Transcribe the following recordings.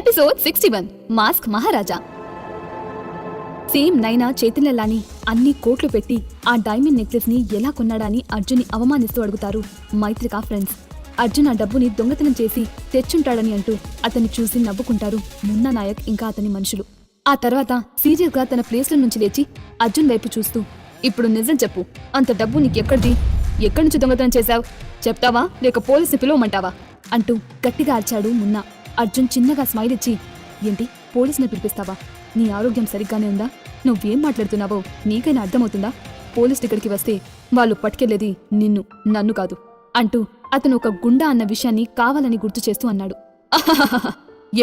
Episode 61 mask మహారాజా. Same నైనా చైతన్యలాని అన్ని కోట్లు పెట్టి ఆ డైమండ్ నెక్లెస్ ని ఎలా కొన్నాడని అర్జున్ని అవమానిస్తూ అడుగుతారు మైత్రిక ఫ్రెండ్స్. అర్జున్ ఆ డబ్బుని దొంగతనం చేసి తెచ్చుంటాడని అంటూ అతన్ని చూసి నవ్వుకుంటారు మున్నా నాయక్ ఇంకా అతని మనుషులు. ఆ తర్వాత సీరియస్ గా తన ప్లేస్ లో నుంచి లేచి అర్జున్ వైపు చూస్తూ, ఇప్పుడు నిజం చెప్పు, అంత డబ్బు నీకెక్కడిది? ఎక్కడి నుంచి దొంగతనం చేశావు? చెప్తావా లేక పోలీసుని పిలవమంటావా అంటూ గట్టిగా అరిచాడు మున్నా. అర్జున్ చిన్నగా స్మైల్ ఇచ్చి, ఏంటి పోలీసుని పిలిపిస్తావా? నీ ఆరోగ్యం సరిగ్గానే ఉందా? నువ్వేం మాట్లాడుతున్నావో నీకైనా అర్థమవుతుందా? పోలీసులు ఇక్కడికి వస్తే వాళ్ళు పట్టుకెళ్లేది నిన్ను, నన్ను కాదు అంటూ అతను ఒక గుండా అన్న విషయాన్ని కావాలని గుర్తు చేస్తూ అన్నాడు.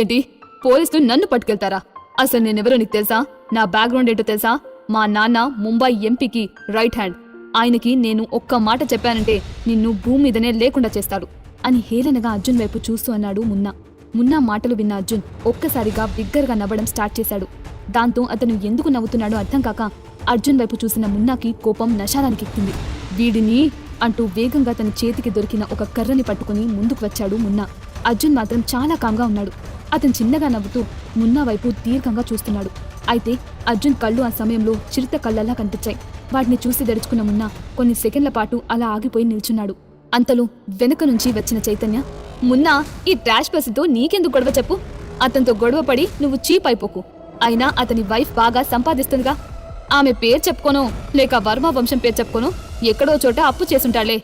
ఏంటి పోలీసులు నన్ను పట్టుకెళ్తారా? అసలు నేనెవరో నీకు తెలుసా? నా బ్యాక్గ్రౌండ్ ఏంటో తెలుసా? మా నాన్న ముంబై ఎంపీకి రైట్ హ్యాండ్. ఆయనకి నేను ఒక్క మాట చెప్పానంటే నిన్ను భూమి మీదనే లేకుండా చేస్తాడు అని హేళనగా అర్జున్ వైపు చూస్తూ అన్నాడు మున్నా. మున్నా మాటలు విన్న అర్జున్ ఒక్కసారిగా బిగ్గరగా నవ్వడం స్టార్ట్ చేశాడు. దాంతో అతను ఎందుకు నవ్వుతున్నాడో అర్థం కాక అర్జున్ వైపు చూసిన మున్నాకి కోపం నశాలానికెక్కింది. వీడిని అంటూ వేగంగా తన చేతికి దొరికిన ఒక కర్రని పట్టుకుని ముందుకు వచ్చాడు మున్నా. అర్జున్ మాత్రం చాలా కామ్గా ఉన్నాడు. అతను చిన్నగా నవ్వుతూ మున్నా వైపు దీర్ఘంగా చూస్తున్నాడు. అయితే అర్జున్ కళ్ళు ఆ సమయంలో చిరుత కళ్ళలా కనిపించాయి. వాటిని చూసి దడుచుకున్న మున్నా కొన్ని సెకండ్ల పాటు అలా ఆగిపోయి నిల్చున్నాడు. అంతలో వెనుక నుంచి వచ్చిన చైతన్య, మున్నా, ఈ ట్రాష్ పర్సన్తో నీకెందుకు గొడవ చెప్పు? అతనితో గొడవ పడి నువ్వు చీప్ అయిపోకు. అయినా అతని వైఫ్ బాగా సంపాదిస్తుందిగా. ఆమె పేరు చెప్పుకోనో లేక వర్మ వంశం పేరు చెప్పుకోనో ఎక్కడో చోట అప్పు చేసుంటాళ్లే.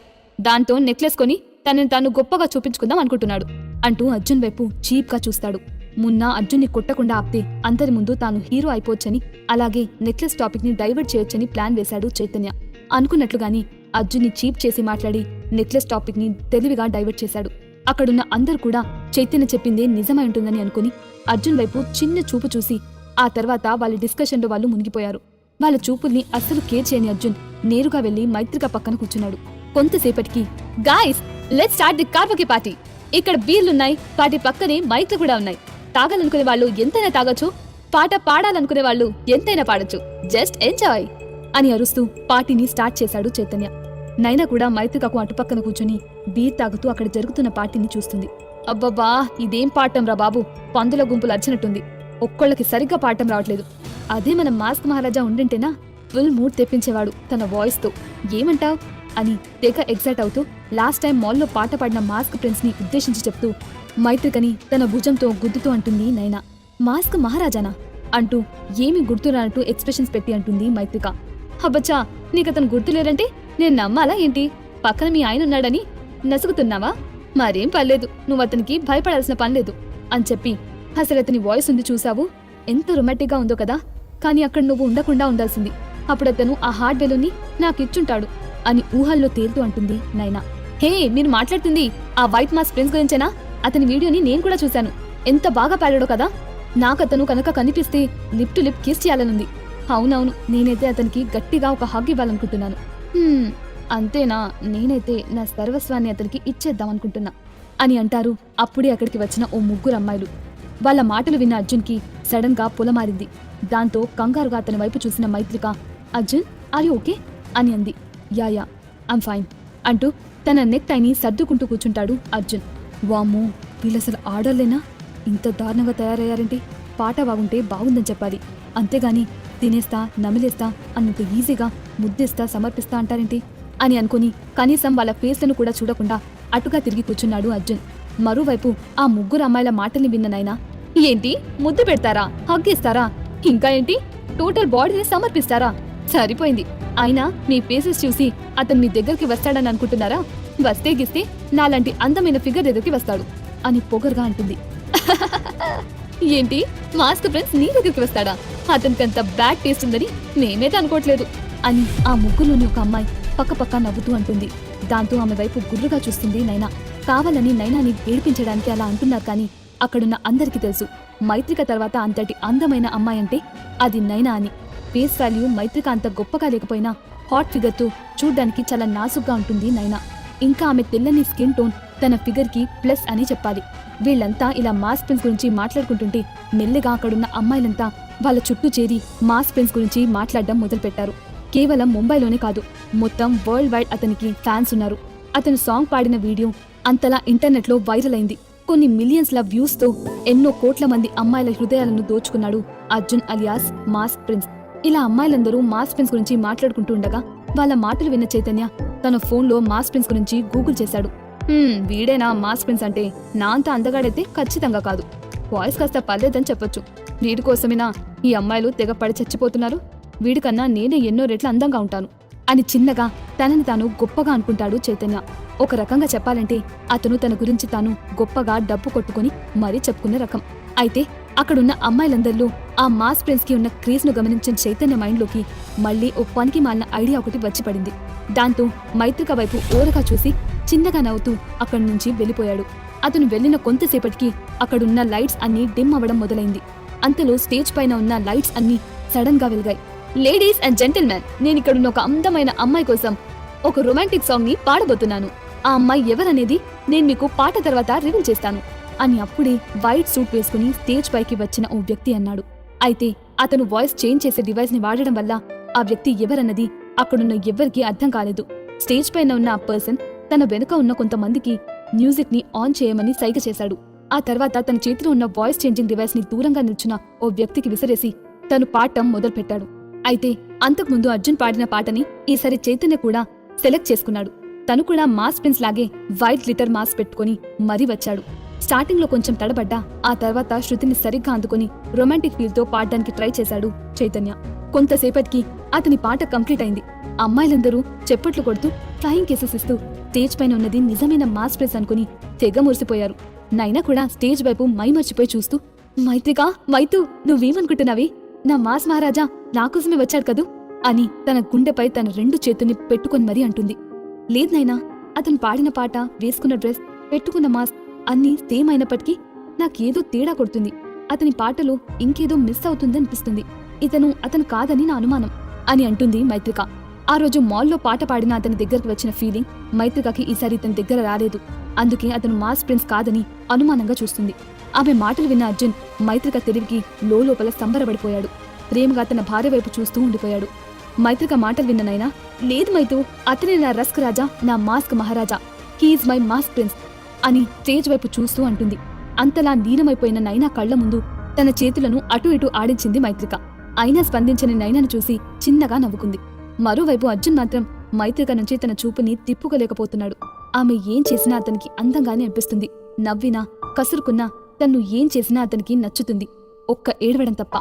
దాంతో నెక్లెస్ కొని తనని తాను గొప్పగా చూపించుకుందాం అనుకుంటున్నాడు అంటూ అర్జున్ వైపు చీప్గా చూస్తాడు. మున్నా అర్జున్ని కొట్టకుండా ఆపితే అందరి ముందు తాను హీరో అయిపోవచ్చని, అలాగే నెక్లెస్ టాపిక్ ని డైవర్ట్ చేయొచ్చని ప్లాన్ వేశాడు చైతన్య. అనుకున్నట్లుగాని అర్జున్ని చీప్ చేసి మాట్లాడి నెక్లెస్ టాపిక్ ని తెలివిగా డైవర్ట్ చేశాడు. అక్కడున్న అందరూ కూడా చైతన్య చెప్పిందే నిజమై ఉంటుందని అనుకుని అర్జున్ వైపు చిన్న చూపు చూసి ఆ తర్వాత వాళ్ళ డిస్కషన్లో వాళ్ళు మునిగిపోయారు. వాళ్ళ చూపుల్ని అస్సలు కేర్ చేయని అర్జున్ నేరుగా వెళ్లి మైత్రిక పక్కన కూర్చున్నాడు. కొంతసేపటికి, guys, let's start the karaoke party. ఇక్కడ బీర్లున్నాయి, పార్టీ పక్కనే మైక్లు కూడా ఉన్నాయి. తాగాలనుకునే వాళ్ళు ఎంతైనా తాగొచ్చు, పాట పాడాలనుకునే వాళ్ళు ఎంతైనా పాడొచ్చు. జస్ట్ ఎంజాయ్ అని అరుస్తూ పార్టీని స్టార్ట్ చేశాడు చైతన్య. నైనా కూడా మైత్రికకు అటుపక్కన కూర్చొని బీర్ తాగుతూ అక్కడ జరుగుతున్న పార్టీని చూస్తుంది. అబ్బబ్బా, ఇదేం పాఠం రా బాబు, పందుల గుంపులు అరిచినట్టుంది. ఒక్కొళ్ళకి సరిగ్గా పాఠం రావట్లేదు. అదే మన మాస్క్ మహారాజా ఉండింటేనా ఫుల్ మూడ్ తెప్పించేవాడు తన వాయిస్తో. ఏమంటావ్ అని తెగ ఎగ్జైట్ అవుతూ లాస్ట్ టైం మాల్లో పాట పాడిన మాస్క్ ప్రిన్స్ ని ఉద్దేశించి చెప్తూ మైత్రికని తన భుజంతో గుద్దుతూ అంటుంది నైనా. మాస్క్ మహారాజానా అంటూ ఏమి గుర్తురానట్టు ఎక్స్ప్రెషన్స్ పెట్టి అంటుంది మైత్రిక. హబ్బచ్చా, నీకతను గుర్తులేరంటే నేను నమ్మాలా ఏంటి? పక్కన మీ ఆయన ఉన్నాడని నసుగుతున్నావా? మరేం పర్లేదు, నువ్వు అతనికి భయపడాల్సిన పనిలేదు అని చెప్పి, అసలు అతని వాయిస్ ఉంది చూసావు, ఎంత రొమాంటిక్ గా ఉందో కదా. కానీ అక్కడ నువ్వు ఉండకుండా ఉండాల్సింది. అప్పుడు అతను ఆ హార్ట్ బెలూన్ని నాకిచ్చుంటాడు అని ఊహల్లో తేలుతూ అంటుంది నైనా. హే, మీరు మాట్లాడుతుంది ఆ వైట్ మాస్క్ ప్రిన్స్ గురించేనా? అతని వీడియోని నేను కూడా చూశాను. ఎంత బాగా పాడాడో కదా. నాకతను కనుక కనిపిస్తే లిప్ టు లిప్ కిస్ చేయాలనుంది. అవునవును, నేనైతే అతనికి గట్టిగా ఒక హగ్ ఇవ్వాలనుకుంటున్నాను. అంతేనా? నేనైతే నా సర్వస్వాన్ని అతనికి ఇచ్చేద్దామనుకుంటున్నా అని అంటారు. అప్పుడే అక్కడికి వచ్చిన ఓ ముగ్గురు అమ్మాయిలు. వాళ్ళ మాటలు విన్న అర్జున్కి సడన్ గా పొలమారింది. దాంతో కంగారుగా అతని వైపు చూసిన మైత్రిక, అర్జున్, ఆర్ యు ఓకే అని అంది. యా ఐమ్ ఫైన్ అంటూ తన నెక్ టైని సర్దుకుంటూ కూర్చుంటాడు అర్జున్. వామ్మో, వీళ్ళసలు ఆర్డర్లేనా? ఇంత దారుణంగా తయారయ్యారంటే పాట బాగుంటే బాగుందని చెప్పాలి, అంతేగాని తినేస్తా నమిలేస్తా అన్నంత ఈజీగా ముద్దేస్తా సమర్పిస్తా అంటారేంటి అని అనుకుని కనీసం వాళ్ళ ఫేస్లను కూడా చూడకుండా అటుగా తిరిగి కూర్చున్నాడు అర్జున్. మరోవైపు ఆ ముగ్గురు అమ్మాయిల మాటల్ని విన్న నైనా, ఏంటి ముద్దు పెడతారా, హగ్గిస్తారా, ఇంకా ఏంటి టోటల్ బాడీని సమర్పిస్తారా? సరిపోయింది. అయినా మీ ఫేసెస్ చూసి అతను మీ దగ్గరికి వస్తాడని అనుకుంటున్నారా? వస్తే గిస్తే నాలాంటి అందమైన ఫిగర్ దగ్గరికి వస్తాడు అని పొగరుగా అంటుంది. ఏంటి, మాస్క్ ఫ్రెండ్స్ నీ దగ్గరికి వస్తాడా? అతనికంత బ్యాడ్ టేస్ట్ ఉందని మేమైతే అనుకోవట్లేదు అని ఆ ముగ్గులోని ఒక అమ్మాయి పక్క నవ్వుతూ అంటుంది. దాంతో ఆమె వైపు గుర్రుగా చూస్తుంది నైనా. కావాలని నైనాని ఏడిపించడానికి అలా అంటున్నారు, కానీ అక్కడున్న అందరికీ తెలుసు మైత్రిక తర్వాత అంతటి అందమైన అమ్మాయి అంటే అది నైనా అని. ఫేస్ వాల్యూ మైత్రిక అంత గొప్పగా లేకపోయినా హాట్ ఫిగర్ తో చూడ్డానికి చాలా నాసుగ్గా ఉంటుంది నైనా. ఇంకా ఆమె తెల్లని స్కిన్ టోన్ తన ఫిగర్ కి ప్లస్ అని చెప్పాలి. వీళ్లంతా ఇలా మాస్ ప్రిన్స్ గురించి మాట్లాడుకుంటుంటే మెల్లగా అక్కడున్న అమ్మాయిలంతా వాళ్ళ చుట్టూ చేరి మాస్ ప్రిన్స్ గురించి మాట్లాడడం మొదలుపెట్టారు. కేవలం ముంబైలోనే కాదు, మొత్తం వరల్డ్ వైడ్ అతనికి ఫ్యాన్స్ ఉన్నారు. అతను సాంగ్ పాడిన వీడియో అంతలా ఇంటర్నెట్లో వైరల్ అయింది. కొన్ని మిలియన్స్ల వ్యూస్ తో ఎన్నో కోట్ల మంది అమ్మాయిల హృదయాలను దోచుకున్నాడు అర్జున్ అలియాస్ మాస్ ప్రిన్స్. ఇలా అమ్మాయిలందరూ మాస్ ప్రిన్స్ గురించి మాట్లాడుకుంటూ ఉండగా వాళ్ళ మాటలు విన్న చైతన్య తన ఫోన్లో మాస్ ప్రిన్స్ గురించి గూగుల్ చేశాడు. వీడేనా మాస్ ప్రిన్స్ అంటే? నా అంత అందగాడైతే ఖచ్చితంగా కాదు. వాయిస్ కాస్త పర్లేదని చెప్పొచ్చు. వీడి కోసమేనా ఈ అమ్మాయిలు తెగ పడి చచ్చిపోతున్నారు? వీడికన్నా నేనే ఎన్నో రెట్ల అందంగా ఉంటాను అని చిన్నగా తనని తాను గొప్పగా అనుకుంటాడు చైతన్య. ఒక రకంగా చెప్పాలంటే అతను తన గురించి తాను గొప్పగా డబ్బు కొట్టుకుని మరీ చెప్పుకునే రకం. అయితే అక్కడున్న అమ్మాయిలందరిలో ఆ మాస్ ప్రిన్స్ కి ఉన్న క్రేజ్ ను గమనించిన చైతన్య మైండ్లోకి మళ్లీ ఓ పనికి మాలిన ఐడియా ఒకటి వచ్చి పడింది. దాంతో మైత్రిక వైపు ఓరగా చూసి చిన్నగా నవ్వుతూ అక్కడి నుంచి వెళ్లిపోయాడు. అతను వెళ్లిన కొంతసేపటికి అక్కడున్న లైట్స్ అన్నీ డిమ్ అవ్వడం మొదలైంది. అంతలో స్టేజ్ పైన ఉన్న లైట్స్ అన్నీ సడన్ గా వెలిగాయి. లేడీస్ అండ్ జెంటిల్మెన్, నేనిక్కడున్న ఒక అందమైన అమ్మాయి కోసం ఒక రొమాంటిక్ సాంగ్ ని పాడబోతున్నాను. ఆ అమ్మాయి ఎవరనేది నేను మీకు పాట తర్వాత రివీల్ చేస్తాను అని అప్పుడే వైట్ సూట్ వేసుకుని స్టేజ్ పైకి వచ్చిన ఓ వ్యక్తి అన్నాడు. అయితే అతను వాయిస్ చేంజ్ చేసే డివైస్ ని వాడడం వల్ల ఆ వ్యక్తి ఎవరన్నది అక్కడున్న ఎవ్వరికీ అర్థం కాలేదు. స్టేజ్ పైన ఉన్న ఆ పర్సన్ తన వెనుక ఉన్న కొంతమందికి మ్యూజిక్ ని ఆన్ చేయమని సైగ చేశాడు. ఆ తర్వాత తన చేతిలో ఉన్న వాయిస్ చేంజింగ్ డివైస్ ని దూరంగా నిల్చున్న ఓ వ్యక్తికి విసిరేసి తను పాడటం మొదలుపెట్టాడు. అయితే అంతకుముందు అర్జున్ పాడిన పాటని ఈసారి చైతన్య కూడా సెలెక్ట్ చేసుకున్నాడు. తను కూడా మాస్ ప్రిన్స్ లాగే వైట్ గ్లిటర్ మాస్క్ పెట్టుకుని మరీ వచ్చాడు. స్టార్టింగ్ లో కొంచెం తడబడ్డా ఆ తర్వాత శృతిని సరిగ్గా అందుకుని రొమాంటిక్ ఫీల్ తో పాడడానికి ట్రై చేశాడు చైతన్య. కొంతసేపటికి అతని పాట కంప్లీట్ అయింది. అమ్మాయిలందరూ చెప్పట్లు కొడుతూ ఫ్లయింగ్ కేసెస్ ఇస్తూ స్టేజ్ పైన ఉన్నది నిజమైన మాస్ ప్రిన్స్ అనుకుని తెగ మురిసిపోయారు. నైనా కూడా స్టేజ్ వైపు మైమర్చిపోయి చూస్తూ, మైతు నువ్వేమనుకుంటున్నావి? నా మాస్ మహారాజా నాకోసమే వచ్చాడు కదూ అని తన గుండెపై తన 2 చేతుల్ని పెట్టుకొని మరీ అంటుంది. లేదు నైనా, అతను పాడిన పాట, వేసుకున్న డ్రెస్, పెట్టుకున్న మాస్క్ అన్నీ సేమ్ అయినప్పటికీ నాకేదో తేడా కొడుతుంది. అతని పాటలో ఇంకేదో మిస్ అవుతుందనిపిస్తుంది. అతను కాదని నా అనుమానం అని అంటుంది మైత్రిక. ఆ రోజు మాల్లో పాట పాడిన అతని దగ్గరకు వచ్చిన ఫీలింగ్ మైత్రికకి ఈసారి ఇతని దగ్గర రాలేదు. అందుకే అతను మాస్ ప్రిన్స్ కాదని అనుమానంగా చూస్తుంది. ఆమె మాటలు విన్న అర్జున్ మైత్రిక తెలివికి లోపల సంబరపడిపోయాడు. ప్రేమగా తన భార్య వైపు చూస్తూ ఉండిపోయాడు. మైత్రిక మాటలు విన్న నైనా, లేదు మైతు, అతనే నా రస్క్ రాజా, నా మాస్క్ మహారాజా, హీఈస్ మై మాస్క్ ప్రిన్స్ అని స్టేజ్ వైపు చూస్తూ అంటుంది. అంతలా లీనమైపోయిన నైనా కళ్ల ముందు తన చేతులను అటు ఇటు ఆడించింది మైత్రిక. అయినా స్పందించని నైనాను చూసి చిన్నగా నవ్వుకుంది. మరోవైపు అర్జున్ మాత్రం మైత్రిక నుంచి తన చూపుని తిప్పుకోలేకపోతున్నాడు. ఆమె ఏం చేసినా అతనికి అందంగానే అనిపిస్తుంది. నవ్వినా కసురుకున్నా తన్ను ఏం చేసినా అతనికి నచ్చుతుంది, ఒక్క ఏడవడం తప్ప.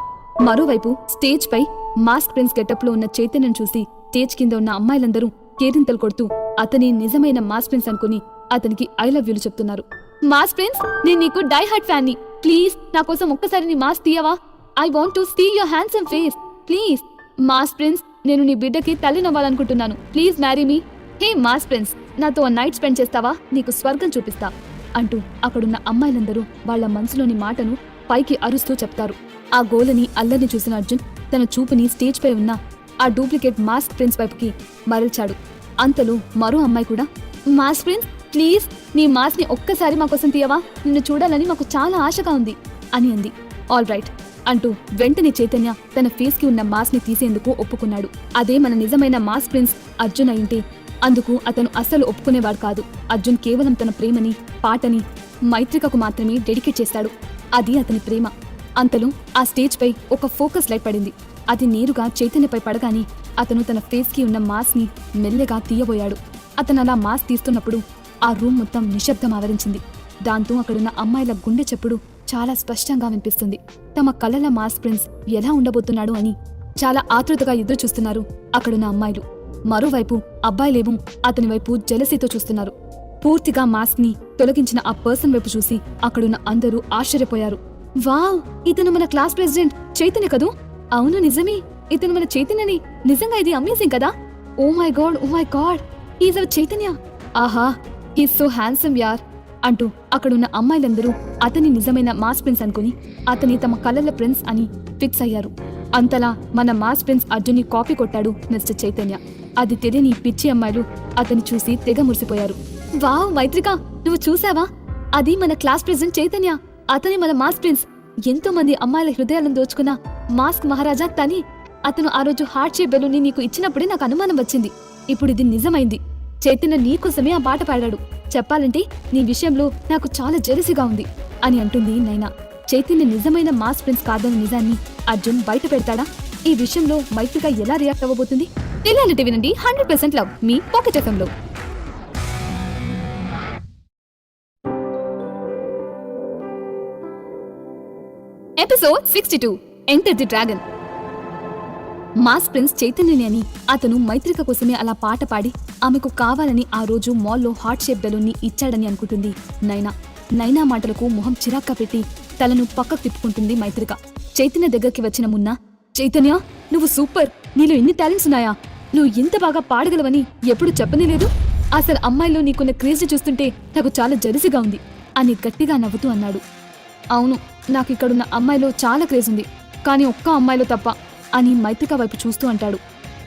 మరోవైపు స్టేజ్ పై మాస్క్ ప్రిన్స్ గెటప్ లో ఉన్న చైతన్యం చూసి స్టేజ్ కింద ఉన్న అమ్మాయిలందరూ కేరింతలు కొడుతూ అతని నిజమైన మాస్ ప్రిన్స్ అనుకుని అతనికి ఐ లవ్ యూలు చెప్తున్నారు. మాస్ ప్రిన్స్, నేను నీకు డై హార్ట్ ఫ్యాన్ ని. ప్లీజ్ నా కోసం ఒక్కసారి నీ మాస్క్ తీయవా? I want to see your handsome face. Please mass prince, నేను నీ బిడ్డకి తల్లినవ్వాలనుకుంటున్నాను. Please marry me. Hey mass prince, నాతో నైట్ స్పెండ్ చేస్తావా? నీకు స్వర్గం చూపిస్తా అంటూ అక్కడున్న అమ్మాయిలందరూ వాళ్ల మనసులోని మాటను పైకి అరుస్తూ చెప్తారు. ఆ గోలని అల్లరిని చూసిన అర్జున్ తన చూపుని స్టేజ్ పై ఉన్న ఆ డూప్లికేట్ మాస్క్ ప్రిన్స్ వైపుకి మరల్చాడు. అంతలో మరో అమ్మాయి కూడా, మాస్ ప్రిన్స్ ప్లీజ్ నీ మాస్క్ ని ఒక్కసారి మా కోసం తీయవా? నిన్ను చూడాలని మాకు చాలా ఆశగా ఉంది అని అంది. ఆల్ రైట్ అంటూ వెంటనే చైతన్య తన ఫేస్ కి ఉన్న మాస్క్ ని తీసేందుకు ఒప్పుకున్నాడు. అదే మన నిజమైన మాస్ ప్రిన్స్ అర్జున్ అయింటే అందుకు అతను అస్సలు ఒప్పుకునేవాడు కాదు. అర్జున్ కేవలం తన ప్రేమని, పాటని మైత్రికకు మాత్రమే డెడికేట్ చేస్తాడు. అది అతని ప్రేమ. అంతలో ఆ స్టేజ్ పై ఒక ఫోకస్ లైట్ పడింది. అది నేరుగా చైతన్యపై పడగానే అతను తన ఫేస్ కి ఉన్న మాస్క్ ని మెల్లగా తీయబోయాడు. అతను అలా మాస్క్ తీస్తున్నప్పుడు ఆ రూమ్ మొత్తం నిశ్శబ్దం ఆవరించింది. దాంతో అక్కడున్న అమ్మాయిల గుండె చప్పుడు చాలా స్పష్టంగా వినిపిస్తుంది. తమ కలల మాస్ ప్రిన్స్ ఎలా ఉండబోతున్నాడు అని చాలా ఆతృతగా ఎదురు చూస్తున్నారు అక్కడున్న అమ్మాయిలు. మరోవైపు అబ్బాయిలేమో అతని వైపు జెలసీతో చూస్తున్నారు. పూర్తిగా మాస్క్ ని తొలగించిన ఆ పర్సన్ వైపు చూసి అక్కడున్న అందరూ ఆశ్చర్యపోయారు. వావ్, ఇతను మన క్లాస్ ప్రెసిడెంట్ చైతన్య కదూ? అవును నిజమే, ఇతను మన చైతన్యని. నిజంగా ఇది అమేజింగ్ కదా? Oh my god, he's our Chaitanya. ఆహా, హీస్ సో హ్యాండ్సమ్ యార్ అంటూ అక్కడున్న అమ్మాయిలందరూ అతని నిజమైన మాస్ ప్రిన్స్ అనుకుని అతని తమ కలల ప్రిన్స్ అని ఫిక్స్ అయ్యారు. అంతలా మన మాస్ ప్రిన్స్ అర్జున్ని కాపీ కొట్టాడు మిస్టర్ చైతన్య. అది తెలియని పిచ్చి అమ్మాయిలు అతన్ని చూసి తెగ మురిసిపోయారు. వావ్ మైత్రిక, నువ్వు చూసావా? అది మన క్లాస్ ప్రెసిడెంట్ చైతన్య. అతని మన మాస్ ప్రిన్స్. ఎంతో మంది అమ్మాయిల హృదయాలను దోచుకున్న మాస్క్ మహారాజా తని. అతను ఆ రోజు హార్ట్ షేప్ బెలూన్ని నీకు ఇచ్చినప్పుడే నాకు అనుమానం వచ్చింది. ఇప్పుడు ఇది నిజమైంది. చైతన్య నీకోసమే ఆ పాట పాడాడు. చెప్పాలంటే నీ విషయంలో నాకు చాలా జెలసీగా ఉంది అని అంటుంది నైనా. చైతన్య నిజమైన మాస్ ప్రిన్స్ కాదన్న నిజాన్ని అర్జున్ బయట పెడతాడా? ఈ విషయంలో మైత్రిక ఎలా రియాక్ట్ అవ్వబోతుంది? తెలియాలంటే వినండి 100% లవ్ మీ పాకెట్ ఎఫ్ఎంలో. Episode 62 enter the dragon. Mass prince చైతన్యని అని అతను మైత్రిక కోసమే అలా పాట పాడి ఆమెకు కావాలని ఆ రోజు మాల్లో హార్ట్ షేప్ బెలూన్ని ఇచ్చాడని అనుకుంటుంది నైనా. నైనా మాటలకు మొహం చిరాక్గా పెట్టి తలను పక్కకు తిప్పుకుంటుంది మైత్రిక. చైతన్య దగ్గరికి వచ్చిన మున్నా, చైతన్య నువ్వు సూపర్, నీలో ఎన్ని టాలెంట్స్ ఉన్నాయా? నువ్వు ఇంత బాగా పాడగలవని ఎప్పుడు చెప్పనే లేదు. అసలు అమ్మాయిలో నీకున్న క్రేజ్ చూస్తుంటే నాకు చాలా జెలసీగా ఉంది అని గట్టిగా నవ్వుతూ అన్నాడు. అవును, నాకు ఇక్కడున్న అమ్మాయిలో చాలా క్రేజ్ ఉంది, కానీ ఒక్క అమ్మాయిలో తప్ప అని మైత్రిక వైపు చూస్తూ అంటాడు.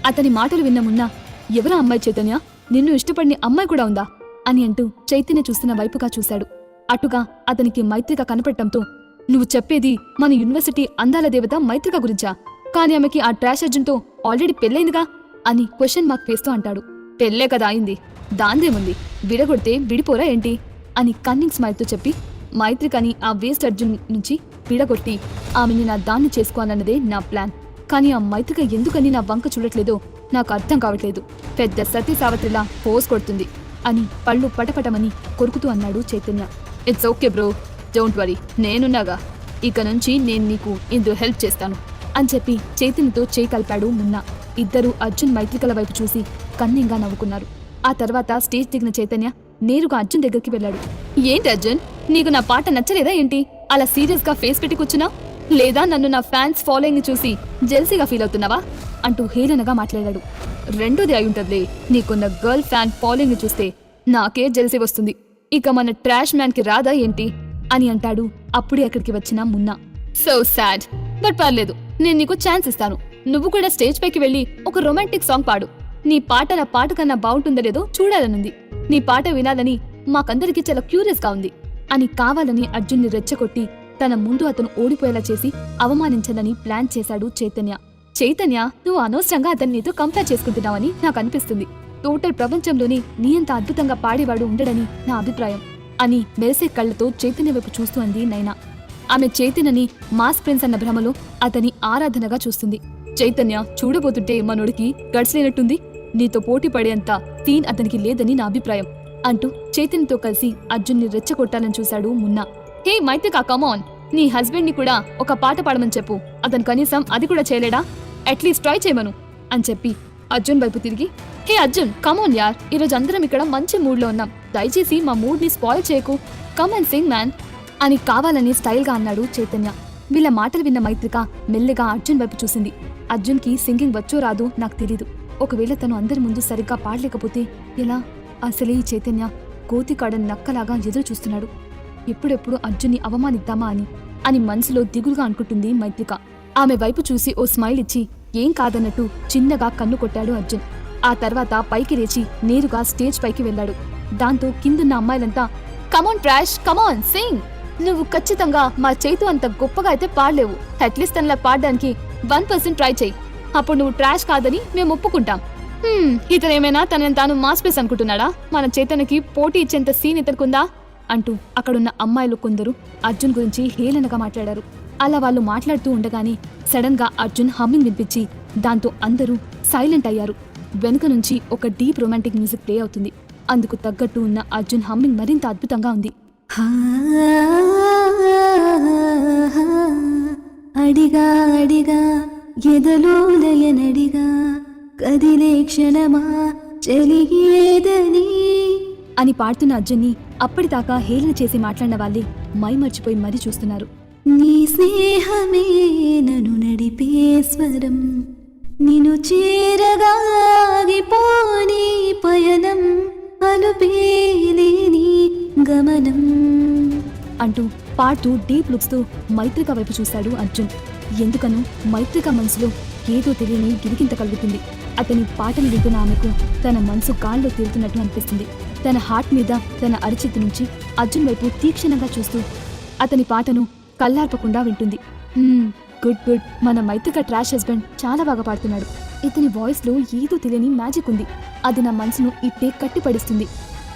అతని మాటలు విన్న మున్నా, ఎవరా అమ్మాయి చైతన్య? నిన్ను ఇష్టపడిన అమ్మాయి కూడా ఉందా అని అంటూ చైతన్య చూస్తున్న వైపుగా చూశాడు. అటుగా అతనికి మైత్రిక కనపడటంతో, నువ్వు చెప్పేది మన యూనివర్సిటీ అందాల దేవత మైత్రిక గురించా? కానీ ఆమెకి ఆ ట్రాష్ అర్జున్తో ఆల్రెడీ పెళ్ళైందిగా అని క్వశ్చన్ మార్క్ వేస్తూ అంటాడు. పెళ్ళే కదా అయింది, దాందేముంది, విడగొడితే విడిపోరా ఏంటి అని కన్నింగ్ స్మైల్తో చెప్పి మైత్రికని ఆ వేస్ట్ అర్జున్ నుంచి విడగొట్టి ఆమెని నా దాన్ని చేసుకోవాలన్నదే నా ప్లాన్. కానీ ఆ మైత్రిక ఎందుకని నా వంక చూడట్లేదో నాకు అర్థం కావట్లేదు. పెద్ద సతీ సావిత్రిలా పోజ్ కొడుతుంది అని పళ్ళు పటపటమని కొరుకుతూ అన్నాడు Chaitanya. It's okay bro, don't worry, నేనున్నాగా, ఇక నుంచి నేను నీకు ఇందులో హెల్ప్ చేస్తాను అని చెప్పి చైతన్యతో చేయి కలిపాడు మున్నా. ఇద్దరూ అర్జున్ మైత్రికల వైపు చూసి కన్నింగా నవ్వుకున్నారు. ఆ తర్వాత స్టేజ్ దిగిన చైతన్య నేరుగా అర్జున్ దగ్గరికి వెళ్ళాడు. ఏంటి అర్జున్, నీకు నా పాట నచ్చలేదా ఏంటి? అలా సీరియస్ గా ఫేస్ పెట్టి కూర్చున్నా? లేదా నన్ను నా ఫ్యాన్స్ ఫాలోయింగ్ ని చూసి జెల్సీగా ఫీల్ అవుతున్నావా అంటూ హేళనగా మాట్లాడాడు. రెండోది అయ్యుంటదిలే, నీకున్న గర్ల్ ఫ్యాన్ ఫాలోయింగ్ ని చూస్తే నాకే జెల్సీ వస్తుంది, ఇక మన ట్రాష్ మ్యాన్ కి రాదా ఏంటి అని అంటాడు అప్పుడే అక్కడికి వచ్చిన మున్నా. సో సాడ్, బట్ పర్లేదు, నేను నీకు ఛాన్స్ ఇస్తాను. నువ్వు కూడా స్టేజ్ పైకి వెళ్ళి ఒక రొమాంటిక్ సాంగ్ పాడు. నీ పాట నా పాట కన్నా బాగుంటుందో లేదో చూడాలనుంది. నీ పాట వినాలని మాకందరికీ చాలా క్యూరియస్ గా ఉంది అని కావాలని అర్జున్ని రెచ్చగొట్టి తన ముందు అతను ఓడిపోయేలా చేసి అవమానించాలని ప్లాన్ చేశాడు చైతన్య. చైతన్య, నువ్వు అనవసరంగా అతన్ని నీతో కంపేర్ చేసుకుంటున్నావని నాకు అనిపిస్తుంది. టోటల్ ప్రపంచంలోనే నీ అంత అద్భుతంగా పాడేవాడు ఉండడని నా అభిప్రాయం అని మెరిసే కళ్లతో చైతన్య వైపు చూస్తూ అంది నైనా. ఆమె చైతన్యని మాస్ ప్రిన్స్ అన్న భ్రమలో అతని ఆరాధనగా చూస్తుంది. చైతన్య, చూడబోతుంటే మనోడికి గడ్స్ లేనట్టుంది, నీతో పోటీ పడేంత సీన్ అతనికి లేదని నా అభిప్రాయం అంటూ చైతన్యతో కలిసి అర్జున్ని రెచ్చగొట్టాలని చూశాడు మున్నా. హే మైత్రిక, కమాన్, నీ హస్బెండ్ ని కూడా ఒక పాట పాడమని చెప్పు, అతను కనీసం అది కూడా చేయలేడా? అట్లీస్ట్ ట్రై చేయమను అని చెప్పి అర్జున్ వైపు తిరిగి, హే అర్జున్, కమాన్ యార్, ఈరోజు అందరం ఇక్కడ మంచి మూడ్ లో ఉన్నాం, దయచేసి మా మూడ్ ని స్పాయిల్ చేయకు, కమ్ అండ్ సింగ్ మ్యాన్ అని కావాలని స్టైల్ గా అన్నాడు చైతన్య. వీళ్ళ మాటలు విన్న మైత్రిక మెల్లిగా అర్జున్ వైపు చూసింది. అర్జున్ కి సింగింగ్ వచ్చో రాదో నాకు తెలీదు, ఒకవేళ తను అందరి ముందు సరిగ్గా పాడలేకపోతే ఎలా? అసలే ఈ చైతన్య కోతికాడని నక్కలాగా ఎదురు చూస్తున్నాడు, ఎప్పుడెప్పుడు అర్జున్ని అవమానిద్దామా అని మనసులో దిగులుగా అనుకుంటుంది మైత్రిక. ఆమె వైపు చూసి ఓ స్మైల్ ఇచ్చి ఏం కాదన్నట్టు చిన్నగా కన్ను కొట్టాడు అర్జున్. ఆ తర్వాత పైకి లేచి నేరుగా స్టేజ్ పైకి వెళ్ళాడు. దాంతో కిందున్న అమ్మాయిలంతా, కమాన్ ట్రాష్, కమాన్ సింగ్, నువ్వు ఖచ్చితంగా మా చైతు అంత గొప్పగా అయితే పాడలేవు, అట్లీస్ట్ తనలా పాడడానికి 1% ట్రై చెయ్యి, అప్పుడు నువ్వు ట్రాష్ కాదని మేము ఒప్పుకుంటాం. ఇతనేమైనా తనని తాను మాస్ ప్లేస్ అనుకుంటున్నాడా? మన చైతన్యకి పోటీ ఇచ్చేంత సీన్ ఇతనుకుందా అంటూ అక్కడున్న అమ్మాయిలు కొందరు అర్జున్ గురించి హేళనగా మాట్లాడారు. అలా వాళ్ళు మాట్లాడుతూ ఉండగానే సడన్ గా అర్జున్ హమ్మింగ్ వినిపించి దాంతో అందరూ సైలెంట్ అయ్యారు. వెనుక నుంచి ఒక డీప్ రొమాంటిక్ మ్యూజిక్ ప్లే అవుతుంది. అందుకు తగ్గట్టు ఉన్న అర్జున్ హమ్మింగ్ మరింత అద్భుతంగా ఉంది. అడిగా అడిగా ఎదలో లయనడిగా కదిలే క్షణమా చెలిగేదని అని పాడుతున్న అర్జున్ని అప్పటిదాకా హేళన చేసి మాట్లాడిన వాళ్ళే మైమర్చిపోయి మరీ చూస్తున్నారు. నీ స్నేహమే నన్ను నడిపే స్వరం, నిన్ను చేరగాగిపోని పయనం, అలుపేలేని గమనం అంటూ పాడుతూ డీప్ లుక్స్ తో మైత్రిక వైపు చూశాడు అర్జున్. ఎందుకనో మైత్రిక మనసులో ఏదో తెలియని గిరికింత కలుగుతుంది. అతని పాటలు వింటున్న ఆమెకు తన మనసు గాల్లో తేలుతున్నట్టు అనిపిస్తుంది. తన హార్ట్ మీద తన అరిచేతి నుంచి అర్జున్ వైపు తీక్షణంగా చూస్తూ అతని పాటను కళ్ళార్పకుండా వింటుంది. గుడ్ గుడ్, మన మైత్రిక ట్రాష్ హస్బెండ్ చాలా బాగా పాడుతున్నాడు. ఇతని వాయిస్లో ఏదో తెలియని మ్యాజిక్ ఉంది. అది నా మనసును ఇట్టే కట్టిపడిస్తుంది.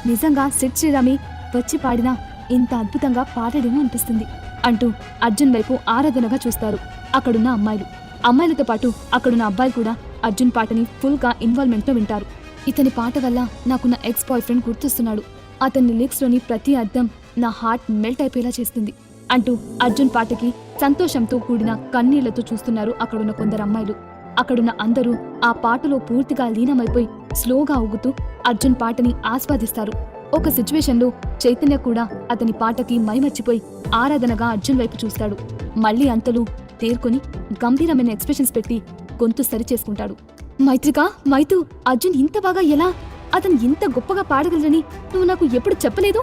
నిజంగా సిడ్ శ్రీరామి వచ్చి పాడినా ఇంత అద్భుతంగా పాడడేమో అనిపిస్తుంది అంటూ అర్జున్ వైపు ఆరాధనగా చూస్తారు అక్కడున్న అమ్మాయిలతో పాటు అక్కడున్న అబ్బాయిలు కూడా అర్జున్ పాటని ఫుల్గా ఇన్వాల్వ్మెంట్తో వింటారు. ఇతని పాట వల్ల నాకున్న ఎక్స్ బాయ్ ఫ్రెండ్ గుర్తొస్తున్నాడు. అతని లిరిక్స్లోని ప్రతి అర్థం నా హార్ట్ మెల్ట్ అయిపోయేలా చేస్తుంది అంటూ అర్జున్ పాటకి సంతోషంతో కూడిన కన్నీళ్లతో చూస్తున్నారు అక్కడున్న కొందరు అమ్మాయిలు. అక్కడున్న అందరూ ఆ పాటలో పూర్తిగా లీనమైపోయి స్లోగా ఊగుతూ అర్జున్ పాటని ఆస్వాదిస్తారు. ఒక సిచ్యువేషన్లో చైతన్య కూడా అతని పాటకి మైమర్చిపోయి ఆరాధనగా అర్జున్ వైపు చూస్తాడు. మళ్ళీ అంతలో తేరుకొని గంభీరమైన ఎక్స్ప్రెషన్స్ పెట్టి గొంతు సరి చేసుకుంటాడు. మైతు అర్జున్ ఇంత బాగా ఎలా? అతను ఇంత గొప్పగా పాడగలరని నువ్వు నాకు ఎప్పుడు చెప్పలేదు?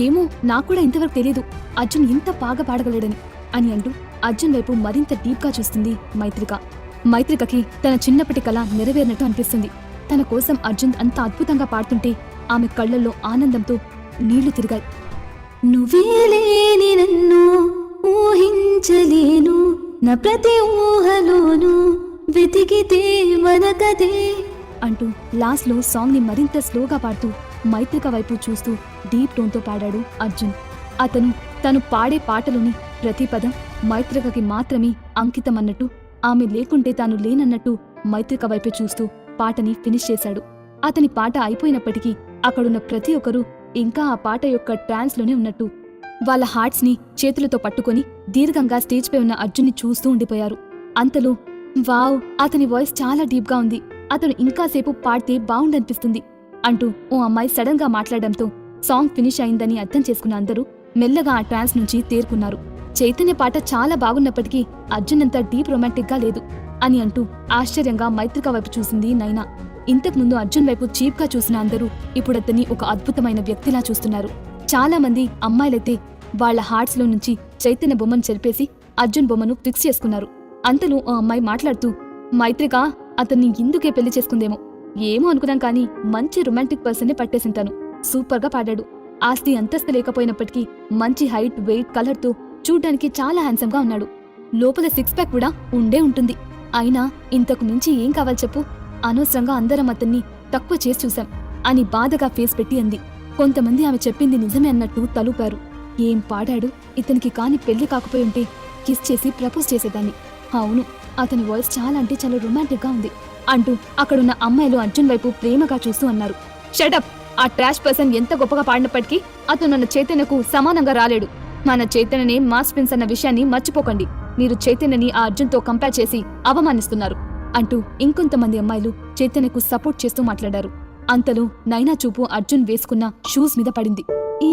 ఏమో, నాకు కూడా ఇంతవరకు తెలియదు అర్జున్ ఇంత బాగా పాడగలడని అని అంటూ అర్జున్ వైపు మరింత డీప్గా చూస్తుంది మైత్రికకి తన చిన్నప్పటి కళ నెరవేరినట్టు అనిపిస్తుంది. తన కోసం అర్జున్ అంత అద్భుతంగా పాడుతుంటే ఆమె కళ్లల్లో ఆనందంతో నీళ్లు తిరిగాయి. నువ్వే లేని నన్ను ఊహించలేను, నా ప్రతి ఊహలోను వెతికితే మనకదే అంటూ లాస్ట్లో సాంగ్ ని మరింత స్లోగా పాడుతూ మైత్రిక వైపు చూస్తూ డీప్ టోన్తో పాడాడు అర్జున్. తను పాడే పాటలోని ప్రతి పదం మైత్రికకి మాత్రమే అంకితమన్నట్టు, ఆమె లేకుంటే తాను లేనన్నట్టు మైత్రిక వైపే చూస్తూ పాటని ఫినిష్ చేశాడు. అతని పాట అయిపోయినప్పటికీ అక్కడున్న ప్రతి ఒక్కరూ ఇంకా ఆ పాట యొక్క ట్రాన్స్లోనే ఉన్నట్టు వాళ్ళ హార్ట్స్ ని చేతులతో పట్టుకొని దీర్ఘంగా స్టేజ్ పై ఉన్న అర్జున్ని చూస్తూ ఉండిపోయారు. అంతలో వావ్, అతని వాయిస్ చాలా డీప్గా ఉంది, అతను ఇంకాసేపు పాడితే బాగుండనిపిస్తుంది అంటూ ఓ అమ్మాయి సడన్ గా మాట్లాడడంతో సాంగ్ ఫినిష్ అయిందని అర్థం చేసుకున్న అందరూ మెల్లగా ఆ ట్రాన్స్ నుంచి తేరుకున్నారు. చైతన్య పాట చాలా బాగున్నప్పటికీ అర్జున్ అంత డీప్ రొమాంటిక్ గా లేదు అని అంటూ ఆశ్చర్యంగా మైత్రిక వైపు చూసింది నైనా. ఇంతకుముందు అర్జున్ వైపు చీప్ గా చూసిన అందరూ ఇప్పుడు అతన్ని ఒక అద్భుతమైన వ్యక్తిలా చూస్తున్నారు. చాలా మంది అమ్మాయిలైతే వాళ్ల హార్ట్స్ లో నుంచి చైతన్య బొమ్మను చెరిపేసి అర్జున్ బొమ్మను ఫిక్స్ చేసుకున్నారు. అంతలో ఆ అమ్మాయి మాట్లాడుతూ, మైత్రిక అతన్ని ఇందుకే పెళ్లి చేసుకుందేమో, ఏమో అనుకున్నాం కానీ మంచి రొమాంటిక్ పర్సన్ నే పట్టేసింటాను. సూపర్ గా పాడాడు. ఆస్తి అంతస్తు లేకపోయినప్పటికీ మంచి హైట్, వెయిట్, కలర్ తో చూడ్డానికి చాలా హ్యాండ్సమ్ గా ఉన్నాడు. లోపల 6 ప్యాక్ కూడా ఉండే ఉంటుంది. అయినా ఇంతకు మించి ఏం కావాలి చెప్పు? అనవసరంగా అందరం అతన్ని తక్కువ చేసి చూశాం అని బాధగా ఫేస్ పెట్టి అంది. కొంతమంది ఆమె చెప్పింది నిజమే అన్నట్టు తలుపారు. ఏం పాడాడు! ఇతనికి కాని పెళ్లి కాకపోయి ఉంటే కిస్ చేసి ప్రపోజ్ చేసేదాన్ని. అవును, అతని వాయిస్ చాలా అంటే చాలా రొమాంటిక్ గా ఉంది అంటూ అక్కడున్న అమ్మాయిలు అర్జున్ వైపు ప్రేమగా చూస్తూ అన్నారు. షటప్! ఆ ట్రాష్ పర్సన్ ఎంత గొప్పగా పాడినప్పటికీ అతను మన చైతన్యకు సమానంగా రాలేడు. మన చైతన్యనే మాస్ ప్రిన్స్ అన్న విషయాన్ని మర్చిపోకండి. మీరు చైతన్యని ఆ అర్జున్తో కంపేర్ చేసి అవమానిస్తున్నారు అంటూ ఇంకొంతమంది అమ్మాయిలు చైతన్యకు సపోర్ట్ చేస్తూ మాట్లాడారు. అంతలో నైనా చూపు అర్జున్ వేసుకున్న షూస్ మీద పడింది. ఈ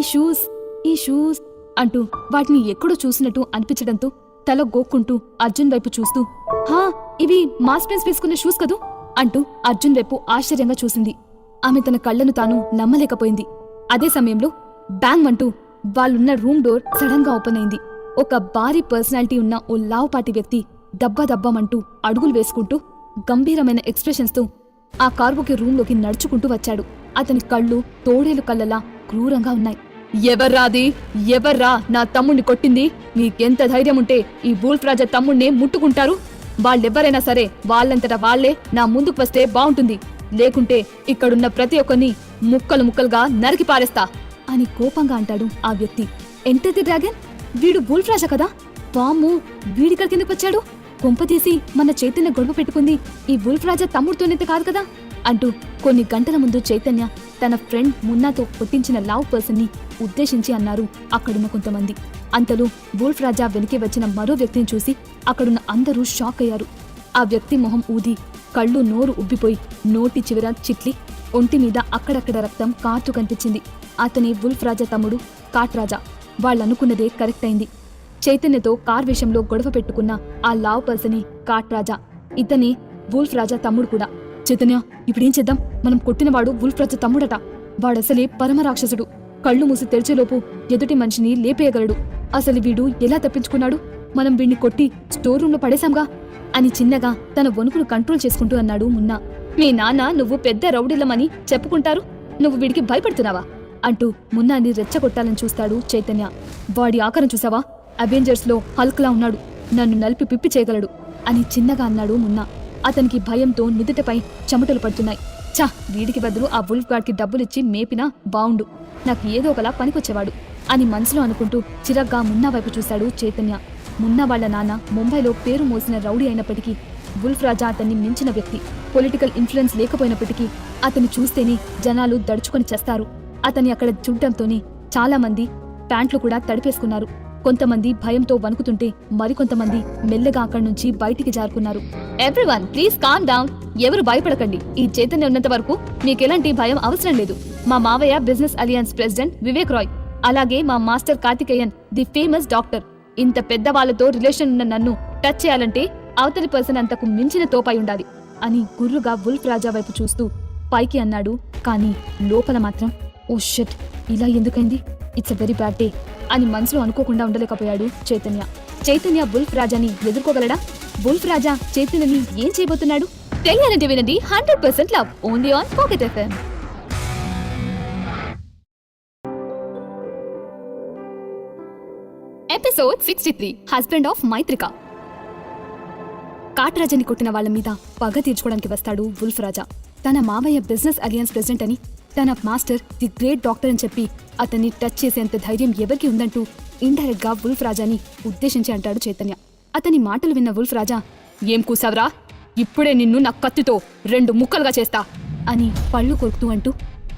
షూస్ అంటూ వాటిని ఎక్కడో చూసినట్టు అనిపించడంతో తల గోక్కుంటూ అర్జున్ వైపు చూస్తూ, హా, ఇవి మాస్ ప్రిన్స్ వేసుకున్న షూస్ కదూ అంటూ అర్జున్ వైపు ఆశ్చర్యంగా చూసింది. ఆమె తన కళ్లను తాను నమ్మలేకపోయింది. అదే సమయంలో బ్యాంగ్ అంటూ వాళ్ళున్న రూమ్ డోర్ సడన్ గా ఓపెన్ అయింది. ఒక భారీ పర్సనాలిటీ ఉన్న ఓ లావుపాటి వ్యక్తి దబ్బమంటూ అడుగులు వేసుకుంటూ గంభీరమైన ఎక్స్ప్రెషన్స్ తో ఆ కార్బోకి రూంలోకి నడుచుకుంటూ వచ్చాడు. అతని కళ్ళు తోడేలు కళ్ళలా క్రూరంగా ఉన్నాయి. ఎవర్రా నా తమ్ముణ్ణి కొట్టింది? మీకెంత ధైర్యం ఉంటే ఈ వూల్ఫ్ రాజా తమ్ముణ్ణే ముట్టుకుంటారు? వాళ్ళెవ్వరైనా సరే వాళ్ళంతటా వాళ్లే నా ముందుకు వస్తే బావుంటుంది. లేకుంటే ఇక్కడున్న ప్రతి ఒక్కరిని ముక్కలుగా నరికి పారేస్తా అని కోపంగా అంటాడు ఆ వ్యక్తి. ఎంటర్ ది డ్రాగన్, వీడు వూల్ఫ్ రాజా కదా? వామ్మో, వీడిక్కడికి ఎందుకు వచ్చాడు? కొంపతీసి మన చైతన్య గొడవ పెట్టుకుంది ఈ వూల్ఫ్ రాజా తమ్ముడితోనైతే కాదు కదా అంటూ కొన్ని గంటల ముందు చైతన్య తన ఫ్రెండ్ మున్నాతో కొట్టించిన లవ్ పర్సన్ ని ఉద్దేశించి అన్నారు అక్కడున్న కొంతమంది. అంతలో వూల్ఫ్ రాజా వెనకే వచ్చిన మరో వ్యక్తిని చూసి అక్కడున్న అందరూ షాక్ అయ్యారు. ఆ వ్యక్తి మొహం ఊది, కళ్ళు నోరు ఉబ్బిపోయి, నోటి చివర చిట్లి, ఒంటి మీద అక్కడక్కడ రక్తం కాటు కనిపించింది. అతనే వూల్ఫ్ రాజా తమ్ముడు కాట్ రాజా. వాళ్ళనుకున్నదే కరెక్ట్ అయింది. చైతన్యతో కార్ విషయంలో గొడవ పెట్టుకున్న ఆ లావ్ పర్సనే కాట్ రాజా. ఇతనే వూల్ఫ్ రాజా తమ్ముడు కూడా. చైతన్య, ఇప్పుడేం చేద్దాం? మనం కొట్టినవాడు వూల్ఫ్ రాజా తమ్ముడట. వాడసలే పరమరాక్షసుడు. కళ్ళు మూసి తెరిచేలోపు ఎదుటి మనిషిని లేపేయగలడు. అసలు వీడు ఎలా తప్పించుకున్నాడు? మనం వీడిని కొట్టి స్టోర్ రూమ్ లో పడేశాంగా అని చిన్నగా తన వణుకును కంట్రోల్ చేసుకుంటూ అన్నాడు మున్నా. మీ నాన్న నువ్వు పెద్ద రౌడీలమని చెప్పుకుంటారు, నువ్వు వీడికి భయపడుతున్నావా అంటూ మున్నాని రెచ్చగొట్టాలని చూస్తాడు చైతన్య. వాడి ఆకారం చూసావా? అవెంజర్స్ లో హల్క్ లా ఉన్నాడు. నన్ను నలిపి పిప్పి చేయగలడు అని చిన్నగా అన్నాడు మున్నా. అతనికి భయంతో నుదుటపై చెమటలు పడుతున్నాయి. వీడికి బదులు ఆ వుల్ఫ్ గార్డ్కి డబ్బులిచ్చి మేపినా బావుండు, నాకు ఏదో ఒకలా పనికొచ్చేవాడు అని మనసులో అనుకుంటూ చిరగ్గా మున్నా వైపు చూశాడు చైతన్య. మున్నా వాళ్ల నాన్న ముంబైలో పేరు మోసిన రౌడీ అయినప్పటికీ వుల్ఫ్ రాజా అతన్ని మించిన వ్యక్తి. పొలిటికల్ ఇన్ఫ్లుయెన్స్ లేకపోయినప్పటికీ అతన్ని చూస్తేనే జనాలు దడుచుకొని చేస్తారు. అతన్ని అక్కడ చూడటంతోనే చాలా మంది ప్యాంట్లు కూడా తడిపేసుకున్నారు. కొంతమంది భయంతో వణుకుతుంటే మరికొంతమంది మెల్లగా అక్కడి నుంచి బయటికి జారుకున్నారు. ఎవ్రీవన్ ప్లీజ్ కామ్ డౌన్, ఎవరు భయపడకండి. ఈ చైతన్య ఉన్నంత వరకు మీకెలాంటి భయం అవసరం లేదు. మా మావయ్య business alliance president Vivek Rai, అలాగే మా master Karthikeyan the famous doctor. ఇంత పెద్ద వాళ్ళతో రిలేషన్ ఉన్న నన్ను టచ్ చేయాలంటే అవతలి పర్సన్ అంతకు మించిన తోపై ఉండాలి అని గుర్రుగా వుల్ఫ్ రాజా వైపు చూస్తూ పైకి అన్నాడు. కానీ లోపల మాత్రం ఓ షిట్, ఇలా ఎందుకైంది, it's a very bad day అని మనసులో అనుకోకుండా ఉండలేకపోయాడు చైతన్య. చైతన్య వుల్ఫ్ రాజాని ఎదుర్కోగలడా? వుల్ఫ్ రాజా చైతన్యని ఏం చేయబోతున్నాడు? తెలియాలంటే వినండి 100% love only on pocket FM. Episode 63 husband of Maitrika. కాట్రాజని కొట్టిన వాళ్ల మీద పగ తీర్చుకోవడానికి వస్తాడు వుల్ఫ్ రాజా. తన మావయ్య బిజినెస్ అలియన్స్ ప్రెసిడెంట్ అని, తన మాస్టర్ ది గ్రేట్ డాక్టర్ అని చెప్పి అతన్ని టచ్ చేసేంత ధైర్యం ఎవరికి ఉందంటూ ఇండైరెక్ట్ గా వుల్ఫ్ రాజాని ఉద్దేశించి అంటాడు చైతన్య. అతని మాటలు విన్న వుల్ఫ్ రాజా, ఏం కూసావ్రా, ఇప్పుడే నిన్ను నా కత్తితో 2 ముక్కలుగా చేస్తా అని పళ్ళు కొరుకుతూ అంటూ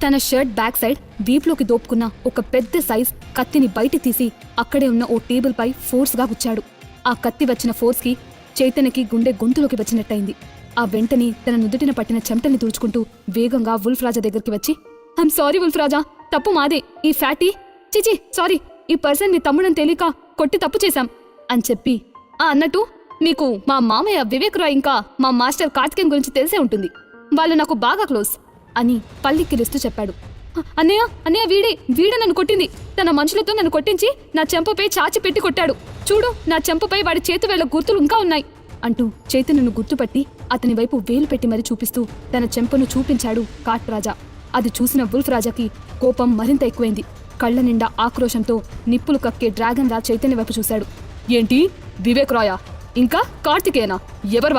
తన షర్ట్ బ్యాక్ సైడ్ వీపులోకి దోపుకున్న ఒక పెద్ద సైజ్ కత్తిని బయట తీసి అక్కడే ఉన్న ఓ టేబుల్ పై ఫోర్స్ గా గుచ్చాడు. ఆ కత్తి వచ్చిన ఫోర్స్ కి చైతన్యకి గుండె గొంతులోకి వచ్చినట్టయింది. ఆ వెంటనే తన నుదుటిన పట్టిన చెమటల్ని తుడుచుకుంటూ వేగంగా వుల్ఫ్ రాజా దగ్గరికి వచ్చి, ఐమ్ సారీ వుల్ఫ్ రాజా, తప్పు మాదే. ఈ ఫ్యాటీ చిచి సారీ, ఈ పర్సన్ మీ తమ్ముడని తెలియక కొట్టి తప్పు చేశాం అని చెప్పి, అన్నట్టు మీకు మా మామయ్య వివేక్ రాయ్ ఇంకా మా మాస్టర్ కార్తికేయన్ గురించి తెలిసే ఉంటుంది. వాళ్ళు నాకు బాగా క్లోజ్ అని పల్లిక్కిలిస్తూ చెప్పాడు. అన్నయ్య వీడే నన్ను కొట్టింది. తన మనుషులతో నన్ను కొట్టించి నా చెంపపై చాచి పెట్టి కొట్టాడు. చూడు, నా చెంపపై వాడి చేతివేళ్ల గుర్తులు ఇంకా ఉన్నాయి అంటూ చైతన్యను గుర్తుపట్టి అతని వైపు వేలు పెట్టి మరీ చూపిస్తూ తన చెంపను చూపించాడు కాట్రాజా. అది చూసిన వుల్ఫ్ రాజాకి కోపం మరింత ఎక్కువైంది. కళ్ల నిండా ఆక్రోశంతో నిప్పులు కక్కే డ్రాగన్ రా చైతన్య వైపు చూశాడు. ఏంటి, వివేక్ రాయా ఇంకా కార్తికేయనా? ఎవరు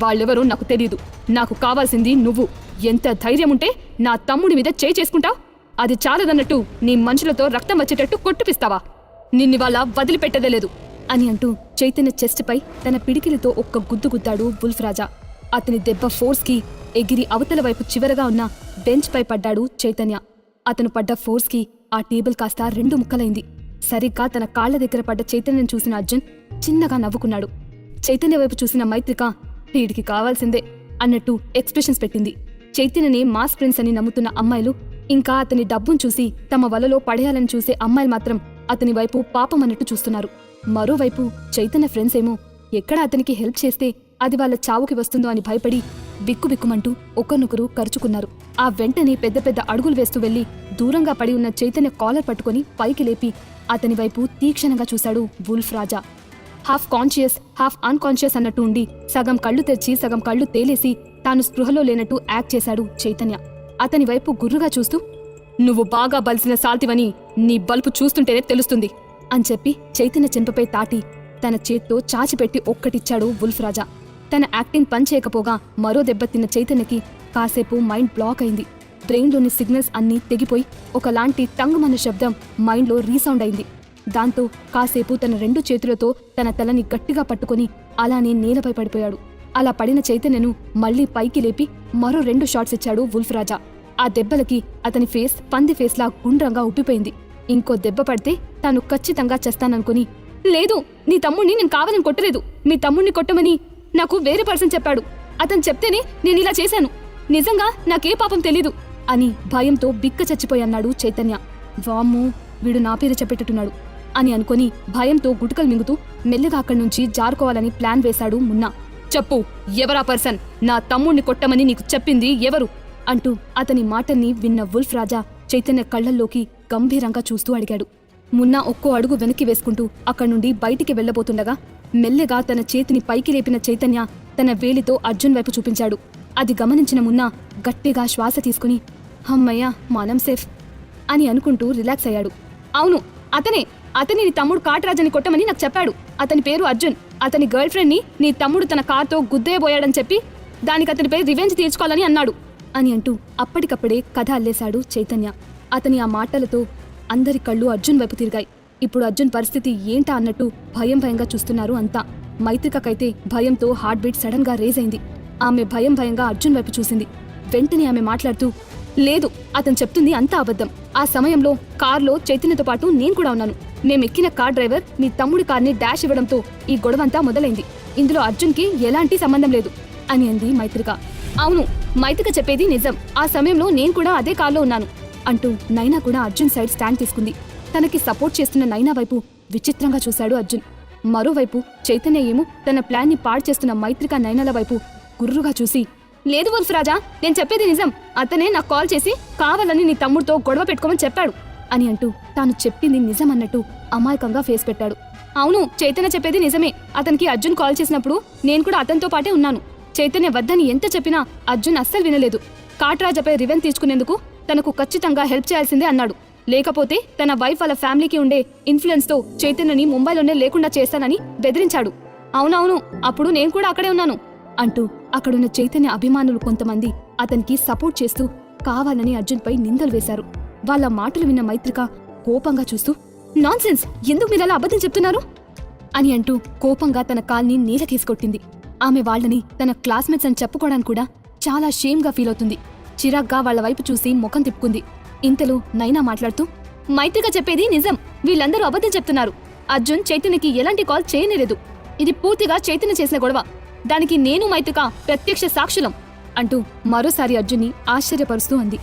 వాళ్ళెవరో నాకు తెలీదు. నాకు కావాల్సింది నువ్వు. ఎంత ధైర్యం ఉంటే నా తమ్ముడి మీద చేయి చేసుకుంటావు? అది చాలదన్నట్టు నీ మనుషులతో రక్తం వచ్చేటట్టు కొట్టిపిస్తావా? నిన్నివాళ వదిలిపెట్టదే లేదు అని అంటూ చైతన్య చెస్ట్ పై తన పిడికిలితో ఒక్క గుద్దు గుద్దాడు వుల్ఫ్ రాజా. అతని దెబ్బ ఫోర్స్ కి ఎగిరి అవతల వైపు చివరగా ఉన్న బెంచ్ పై పడ్డాడు చైతన్య. అతను పడ్డ ఫోర్స్ కి ఆ టేబుల్ కాస్త 2 ముక్కలైంది. సరిగ్గా తన కాళ్ల దగ్గర పడ్డ చైతన్యం చూసిన అర్జున్ చిన్నగా నవ్వుకున్నాడు. చైతన్య వైపు చూసిన మైత్రిక వీడికి కావాల్సిందే అన్నట్టు ఎక్స్ప్రెషన్స్ పెట్టింది. చైతన్యని మాస్ ప్రిన్స్ అని నమ్ముతున్న అమ్మాయిలు, ఇంకా అతని డబ్బును చూసి తమ వలలో పడేయాలని చూసే అమ్మాయిలు మాత్రం అతని వైపు పాపం అన్నట్టు చూస్తున్నారు. మరోవైపు చైతన్య ఫ్రెండ్స్ ఏమో ఎక్కడ అతనికి హెల్ప్ చేస్తే అది వాళ్ళ చావుకి వస్తుందో అని భయపడి బిక్కుబిక్కుమంటూ ఒకరినొకరు కరుచుకున్నారు. ఆ వెంటనే పెద్ద పెద్ద అడుగులు వేస్తూ వెళ్లి దూరంగా పడి ఉన్న చైతన్య కాలర్ పట్టుకుని పైకి లేపి అతని వైపు తీక్షణంగా చూశాడు వుల్ఫ్ రాజా. హాఫ్ కాన్షియస్ హాఫ్ అన్కాన్షియస్ అన్నట్టు ఉండి సగం కళ్ళు తెరిచి సగం కళ్ళు తేలేసి తాను స్పృహలో లేనట్టు యాక్ట్ చేశాడు చైతన్య. అతని వైపు గుర్రుగా చూస్తూ, నువ్వు బాగా బలిసిన సాల్తివని నీ బలుపు చూస్తుంటేనే తెలుస్తుంది అని చెప్పి చైతన్య చెంపపై తాటి తన చేత్తో చాచిపెట్టి ఒక్కటిచ్చాడు వుల్ఫ్ రాజా. తన యాక్టింగ్ పని చేయకపోగా మరో దెబ్బతిన్న చైతన్యకి కాసేపు మైండ్ బ్లాక్ అయింది. బ్రెయిన్లోని సిగ్నల్స్ అన్నీ తెగిపోయి ఒకలాంటి టంగుమన్న శబ్దం మైండ్లో రీసౌండ్ అయింది. దాంతో కాసేపు తన 2 చేతులతో తన తలని గట్టిగా పట్టుకుని అలానే నేలపై పడిపోయాడు. అలా పడిన చైతన్యను మళ్లీ పైకి లేపి మరో 2 షాట్స్ ఇచ్చాడు వుల్ఫ్ రాజా. ఆ దెబ్బలకి అతని ఫేస్ పంది ఫేస్లా గుండ్రంగా ఉబ్బిపోయింది. ఇంకో దెబ్బ పడితే తాను ఖచ్చితంగా చేస్తాననుకుని, లేదు, నీ తమ్ముణ్ణి నేను కావాలని కొట్టలేదు. మీ తమ్ముణ్ణి కొట్టమని నాకు వేరే పర్సన్ చెప్పాడు. అతను చెప్తేనే నేనిలా చేశాను. నిజంగా నాకే పాపం తెలీదు అని భయంతో బిక్క చచ్చిపోయన్నాడు చైతన్య. వామ్మో, వీడు నా పేరు చెప్పేటట్టున్నాడు అని అనుకుని భయంతో గుటకలు మింగుతూ మెల్లగా అక్కడి నుంచి జారుకోవాలని ప్లాన్ వేశాడు మున్నా. చెప్పు, ఎవరా పర్సన్? నా తమ్ముణ్ణి కొట్టమని నీకు చెప్పింది ఎవరు అంటూ అతని మాటల్ని విన్న వుల్ఫ్ రాజా చైతన్య కళ్లల్లోకి గంభీరంగా చూస్తూ అడిగాడు. మున్నా ఒక్కో అడుగు వెనక్కి వేసుకుంటూ అక్కడి నుండి బయటికి వెళ్లబోతుండగా మెల్లగా తన చేతిని పైకి లేపిన చైతన్య తన వేలితో అర్జున్ వైపు చూపించాడు. అది గమనించిన మున్నా గట్టిగా శ్వాస తీసుకుని, అమ్మయ్యా, మనం సేఫ్ అని అనుకుంటూ రిలాక్స్ అయ్యాడు. అవును, అతని నీ తమ్ముడు కాట్రాజని కొట్టమని నాకు చెప్పాడు. అతని పేరు అర్జున్. అతని గర్ల్ ఫ్రెండ్ ని నీ తమ్ముడు తన కార్తో గుద్దేయబోయాడని చెప్పి దానికి అతనిపై రివెంజ్ తీర్చుకోవాలని అన్నాడు అని అంటూ అప్పటికప్పుడే కథ అల్లేశాడు చైతన్య. అతని ఆ మాటలతో అందరి కళ్ళు అర్జున్ వైపు తిరిగాయి. ఇప్పుడు అర్జున్ పరిస్థితి ఏంటా అన్నట్టు భయంగా చూస్తున్నారు అంతా. మైత్రికకైతే భయంతో హార్ట్ బీట్ సడన్ గా రేజ్ అయింది. ఆమె భయంగా అర్జున్ వైపు చూసింది. వెంటనే ఆమె మాట్లాడుతూ, లేదు, అతను చెప్తుంది అంతా అబద్ధం. ఆ సమయంలో కార్లో చైతన్యతో పాటు నేను కూడా ఉన్నాను. మేమెక్కిన కార్ డ్రైవర్ మీ తమ్ముడి కార్ని డాష్ ఇవ్వడంతో ఈ గొడవంతా మొదలైంది. ఇందులో అర్జున్కి ఎలాంటి సంబంధం లేదు అని అంది మైత్రిక. అవును, మైత్రిక చెప్పేది నిజం. ఆ సమయంలో నేను కూడా అదే కార్లో ఉన్నాను అంటూ నైనా కూడా అర్జున్ సైడ్ స్టాండ్ తీసుకుంది. తనకి సపోర్ట్ చేస్తున్న నైనా వైపు విచిత్రంగా చూశాడు అర్జున్. మరోవైపు చైతన్య ఏమో తన ప్లాన్ ని పాడు చేస్తున్న మైత్రిక నైనాల వైపు గుర్రుగా చూసి, లేదు వుల్ఫ్ రాజా, నేను చెప్పేది నిజం. అతనే నాకు కాల్ చేసి కావాలని నీ తమ్ముడితో గొడవ పెట్టుకోమని చెప్పాడు అని అంటూ తాను చెప్పింది నిజం అన్నట్టు అమాయకంగా ఫేస్ పెట్టాడు. అవును, చైతన్య చెప్పేది నిజమే. అతనికి అర్జున్ కాల్ చేసినప్పుడు నేను కూడా అతనితో పాటే ఉన్నాను. చైతన్య వద్దని ఎంత చెప్పినా అర్జున్ అస్సలు వినలేదు. కాట్రాజపై రివెంజ్ తీసుకునేందుకు తనకు ఖచ్చితంగా హెల్ప్ చేయాల్సిందే అన్నాడు. లేకపోతే తన వైఫ్ వాళ్ళ ఫ్యామిలీకి ఉండే ఇన్ఫ్లుయెన్స్ తో చైతన్యని ముంబైలోనే లేకుండా చేస్తానని బెదిరించాడు. అవునవును, అప్పుడు నేను కూడా అక్కడే ఉన్నాను అంటూ అక్కడున్న చైతన్య అభిమానులు కొంతమంది అతనికి సపోర్ట్ చేస్తూ కావాలని అర్జున్పై నిందలు వేశారు. వాళ్ళ మాటలు విన్న మైత్రిక కోపంగా చూస్తూ, నాన్సెన్స్, ఎందుకు మీరలా అబద్ధం చెప్తున్నారు అని అంటూ కోపంగా తన కాల్ని నేలకేసుకొట్టింది. ఆమె వాళ్ళని తన క్లాస్మేట్స్ అని చెప్పుకోవడానికి కూడా చాలా షేమ్గా ఫీల్ అవుతుంది. చిరాగ్గా వాళ్ల వైపు చూసి ముఖం తిప్పుకుంది. ఇంతలో నైనా మాట్లాడుతూ, మైత్రిక చెప్పేది నిజం. వీళ్ళందరూ అబద్ధం చెప్తున్నారు. అర్జున్ చైతన్యకి ఎలాంటి కాల్ చేయనేలేదు. ఇది పూర్తిగా చైతన్య చేసిన గొడవ. దానికి నేను మైత్రిక ప్రత్యక్ష సాక్షులం అంటూ మరోసారి అర్జున్ని ఆశ్చర్యపరుస్తూ అంది.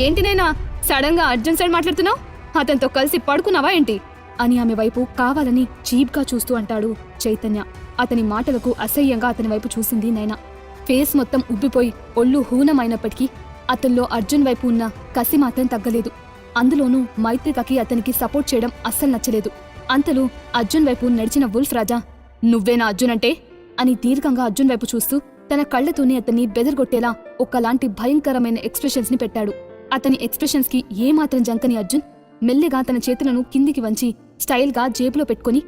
ఏంటి నైనా, సడన్ గా అర్జున్ సైడ్ మాట్లాడుతున్నావు? అతనితో కలిసి పడుకున్నావా ఏంటి అని ఆమె వైపు కావాలని చీప్గా చూస్తూ అంటాడు చైతన్య. అతని మాటలకు అసహ్యంగా అతని వైపు చూసింది నైనా. ఫేస్ మొత్తం ఉబ్బిపోయి ఒళ్ళు హూనమైనప్పటికీ అతనిలో అర్జున్ వైపు ఉన్న కసి మాత్రం తగ్గలేదు. అందులోనూ మైత్రికకి అతనికి సపోర్ట్ చేయడం అస్సలు నచ్చలేదు. అంతలో అర్జున్ వైపు నడిచిన వుల్ఫ్ రాజా, నువ్వేనా అర్జున్ అంటే అని దీర్ఘంగా అర్జున్ వైపు చూస్తూ తన కళ్లతోనే అతన్ని బెదరగొట్టేలా ఒకలాంటి భయంకరమైన ఎక్స్ప్రెషన్స్ ని పెట్టాడు. అతని ఎక్స్ప్రెషన్స్ కి ఏమాత్రం జంకని అర్జున్ మెల్లిగా తన చేతులను కిందికి వంచి స్టైల్గా జేబులో పెట్టుకుని,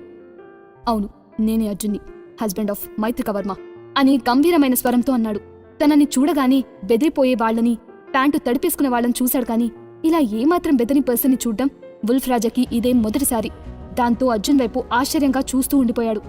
అవును, నేనే అర్జున్ని, హస్బెండ్ ఆఫ్ మైత్రిక వర్మ అని గంభీరమైన స్వరంతో అన్నాడు. తనని చూడగానే బెదిరిపోయే వాళ్లని, ప్యాంటు తడిపేసుకునే వాళ్ళని చూశాడు కానీ ఇలా ఏమాత్రం బెదిరి పర్సన్ని చూడ్డం వుల్ఫ్ రాజాకి ఇదే మొదటిసారి. దాంతో అర్జున్ వైపు ఆశ్చర్యంగా చూస్తూ ఉండిపోయాడు.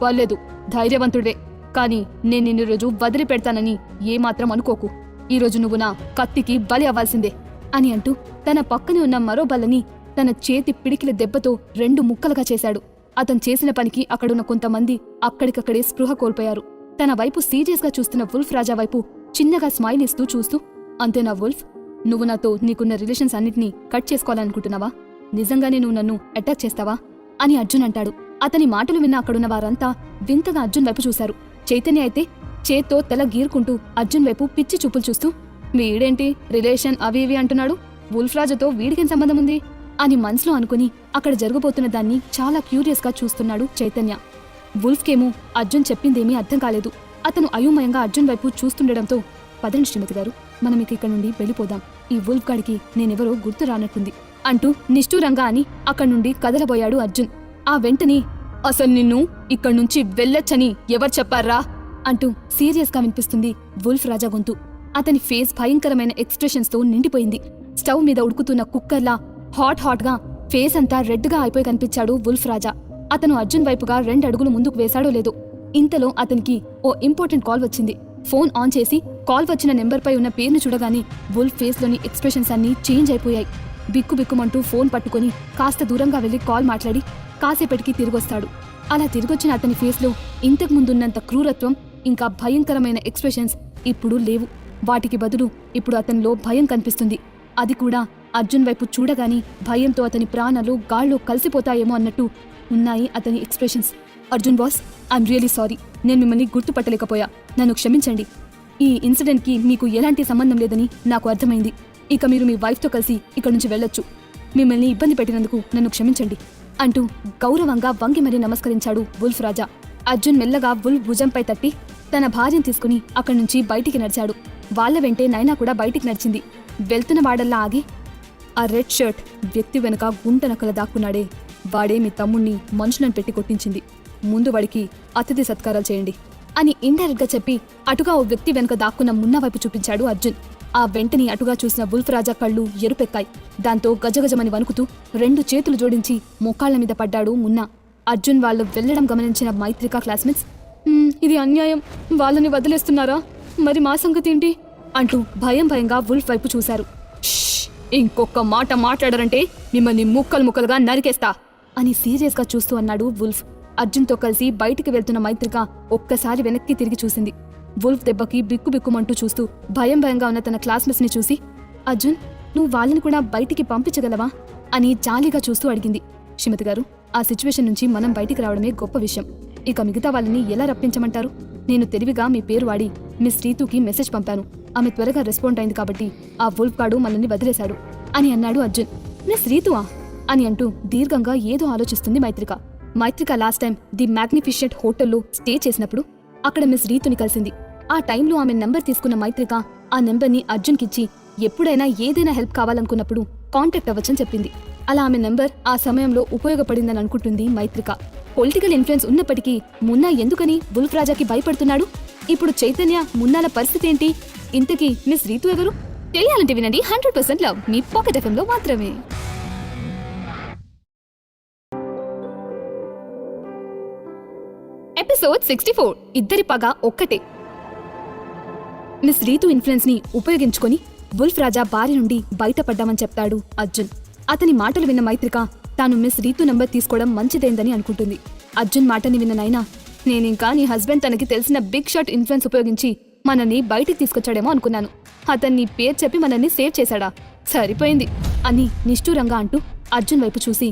పర్లేదు, ధైర్యవంతుడే, కానీ నేను నిన్ను రోజు వదిలి పెడతానని ఏమాత్రం అనుకోకు. ఈరోజు నువ్వు నా కత్తికి బలి అవ్వాల్సిందే అని అంటూ తన పక్కనే ఉన్న మరో బల్లని తన చేతి పిడికిల దెబ్బతో 2 ముక్కలుగా చేశాడు. అతను చేసిన పనికి అక్కడున్న కొంతమంది అక్కడికక్కడే స్పృహ కోల్పోయారు. తన వైపు సీరియస్ గా చూస్తున్న వుల్ఫ్ రాజా వైపు చిన్నగా స్మైల్ ఇస్తూ చూస్తూ, అంతేనా వుల్ఫ్, నువ్వు నాతో నీకున్న రిలేషన్స్ అన్నిటినీ కట్ చేసుకోవాలనుకుంటున్నావా? నిజంగానే నువ్వు నన్ను అటాక్ చేస్తావా అని అర్జున్ అంటాడు. అతని మాటలు విన్న అక్కడున్న వారంతా వింతగా అర్జున్ వైపు చూశారు. చైతన్య అయితే చేత్తో తల గీరుకుంటూ అర్జున్ వైపు పిచ్చి చూపులు చూస్తూ, వీడేంటి రిలేషన్ అవి ఇవి అంటున్నాడు, వుల్ఫ్ రాజాతో వీడికేం సంబంధం ఉంది అని మనసులో అనుకుని అక్కడ జరగబోతున్న దాన్ని చాలా క్యూరియస్ గా చూస్తున్నాడు చైతన్య. వుల్ఫ్కేమో అర్జున్ చెప్పిందేమీ అర్థం కాలేదు. అతను అయోమయంగా అర్జున్ వైపు చూస్తుండడంతో, పదండి శ్రీమతి గారు, మనం ఇక్కడ నుండి వెళ్ళిపోదాం. ఈ వుల్ఫ్ గాడికి నేనెవరో గుర్తు రానట్టుంది అంటూ నిష్ఠూరంగా అని అక్కడి నుండి కదలబోయాడు అర్జున్. ఆ వెంటనే, అసలు నిన్ను ఇక్కడి నుంచి వెళ్ళొచ్చని ఎవరు చెప్పారా అంటూ సీరియస్ గా వినిపిస్తుంది వుల్ఫ్ రాజా గొంతు. అతని ఫేస్ భయంకరమైన ఎక్స్ప్రెషన్స్ తో నిండిపోయింది. స్టవ్ మీద ఉడుకుతున్న కుక్కర్లా హాట్ గా ఫేస్ అంతా రెడ్ గా అయిపోయి కనిపించాడు వుల్ఫ్ రాజా. అతను అర్జున్ వైపుగా 2 అడుగులు ముందుకు వేశాడో లేదో ఇంతలో అతనికి ఓ ఇంపార్టెంట్ కాల్ వచ్చింది. ఫోన్ ఆన్ చేసి కాల్ వచ్చిన నెంబర్పై ఉన్న పేరును చూడగానే వుల్ఫ్ ఫేస్ లోని ఎక్స్ప్రెషన్స్ అన్నీ చేంజ్ అయిపోయాయి. బిక్కుబిక్కుమంటూ ఫోన్ పట్టుకుని కాస్త దూరంగా వెళ్లి కాల్ మాట్లాడి కాసేపటికి తిరిగొస్తాడు. అలా తిరిగొచ్చిన అతని ఫేస్ లో ఇంతకు ముందున్నంత క్రూరత్వం ఇంకా భయంకరమైన ఎక్స్ప్రెషన్స్ ఇప్పుడు లేవు. వాటికి బదులు ఇప్పుడు అతనిలో భయం కనిపిస్తుంది. అది కూడా అర్జున్ వైపు చూడగాని భయంతో అతని ప్రాణాలు గాల్లో కలిసిపోతాయేమో అన్నట్టు ఉన్నాయి అతని expressions. Arjun boss, I'm really sorry. నేను మిమ్మల్ని గుర్తుపట్టలేకపోయా. నన్ను క్షమించండి. ఈ ఇన్సిడెంట్కి మీకు ఎలాంటి సంబంధం లేదని నాకు అర్థమైంది. ఇక మీరు మీ వైఫ్తో కలిసి ఇక్కడి నుంచి వెళ్ళొచ్చు. మిమ్మల్ని ఇబ్బంది పెట్టినందుకు నన్ను క్షమించండి అంటూ గౌరవంగా వంగి మరీ నమస్కరించాడు వుల్ఫ్ రాజా. అర్జున్ మెల్లగా వుల్ఫ్ భుజంపై తట్టి తన భార్యను తీసుకుని అక్కడి నుంచి బయటికి నడిచాడు. వాళ్ల వెంటే నైనా కూడా బయటికి నడిచింది. వెళ్తున్న వాడల్లా ఆగి, ఆ రెడ్ షర్ట్ వ్యక్తి వెనక గుంట నకల దాక్కున్నాడే, వాడే మీ తమ్ముణ్ణి మనుషులను పెట్టి కొట్టించింది. ముందు వాడికి అతిథి సత్కారాలు చేయండి అని ఇండైరెక్ట్ గా చెప్పి అటుగా ఓ వ్యక్తి వెనుక దాక్కున్న మున్నా వైపు చూపించాడు అర్జున్. ఆ వెంటనే అటుగా చూసిన వుల్ఫ్ రాజా కళ్ళు ఎరుపెక్కాయి. దాంతో గజగజమని వణుకుతూ 2 చేతులు జోడించి మోకాళ్ల మీద పడ్డాడు మున్నా. అర్జున్ వాళ్ళు వెళ్లడం గమనించిన మైత్రిక క్లాస్మేట్స్, ఇది అన్యాయం, వాళ్ళని వదిలేస్తున్నారా, మరి మా సంగతి ఏంటి అంటూ భయంగా వుల్ఫ్ వైపు చూశారు. ఇంకొక మాట మాట్లాడారంటే మిమ్మల్ని ముక్కలుగా నరికేస్తా అని సీరియస్ గా చూస్తూ అన్నాడు వుల్ఫ్. అర్జున్తో కలిసి బయటికి వెళ్తున్న మైత్రిక ఒక్కసారి వెనక్కి తిరిగి చూసింది. వుల్ఫ్ దెబ్బకి బిక్కుబిక్కుమంటూ చూస్తూ భయంగా ఉన్న తన క్లాస్మేట్స్ ని చూసి, అర్జున్, నువ్వు వాళ్ళని కూడా బయటికి పంపించగలవా అని జాలీగా చూస్తూ అడిగింది. శ్రీమతి గారు, ఆ సిచ్యువేషన్ నుంచి మనం బయటికి రావడమే గొప్ప విషయం. ఇక మిగతా వాళ్ళని ఎలా రప్పించమంటారు? నేను తెలివిగా మీ పేరు వాడి మిస్ రీతుకి మెసేజ్ పంపాను. ఆమె త్వరగా రెస్పాండ్ అయింది కాబట్టి ఆ వుల్ఫ్ గాడు మనల్ని వదిలేశాడు అని అన్నాడు అర్జున్. మిస్ రీతువా అని అంటూ దీర్ఘంగా ఏదో ఆలోచిస్తుంది మైత్రిక. మైత్రిక లాస్ట్ టైం ది మ్యాగ్నిఫిషియంట్ హోటల్లో స్టే చేసినప్పుడు అక్కడ మిస్ రీతుని కలిసింది. ఆ టైంలో ఆమె నెంబర్ తీసుకున్న మైత్రిక ఆ నెంబర్ని అర్జున్కిచ్చి ఎప్పుడైనా ఏదైనా హెల్ప్ కావాలనుకున్నప్పుడు కాంటాక్ట్ అవ్వచ్చని చెప్పింది. అలా ఆమె నెంబర్ ఆ సమయంలో ఉపయోగపడిందని అనుకుంటుంది మైత్రిక. పొలిటికల్ ఇన్ఫ్లుయెన్స్ ఉన్నప్పటికీ మున్నా ఎందుకని వుల్ఫ్ రాజాకి భయపడుతున్నాడు? ఇప్పుడు చైతన్య, మున్నాల పరిస్థితి ఏంటి? ఇంతకీ మిస్ రీతు ఎవరు? తెలియాలంటే వినండి 100% లవ్ మీ పాకెట్ ఎఫ్ఎంలో మాత్రమే. ఎపిసోడ్ 64 ఇద్దరి పగ ఒక్కటే. మిస్ రీతు ఇన్ఫ్లుయెన్స్ ని ఉపయోగించుకొని వుల్ఫ్ రాజా బారి నుండి బయటపడ్డామని చెప్తాడు అర్జున్. అతని మాటలు విన్న మైత్రిక తాను మిస్ రీతు నంబర్ తీసుకోవడం మంచిదైందని అనుకుంటుంది. అర్జున్ మాటని విన్న నైనా, నేనింకా నీ హస్బెండ్ తనకి తెలిసిన బిగ్ షాట్ ఇన్ఫ్లుయెన్స్ ఉపయోగించి మనల్ని బయటికి తీసుకొచ్చాడేమో అనుకున్నాను. అతన్ని పేరు చెప్పి మనల్ని సేవ్ చేశాడా? సరిపోయింది అని నిష్ఠూరంగా అంటూ అర్జున్ వైపు చూసి,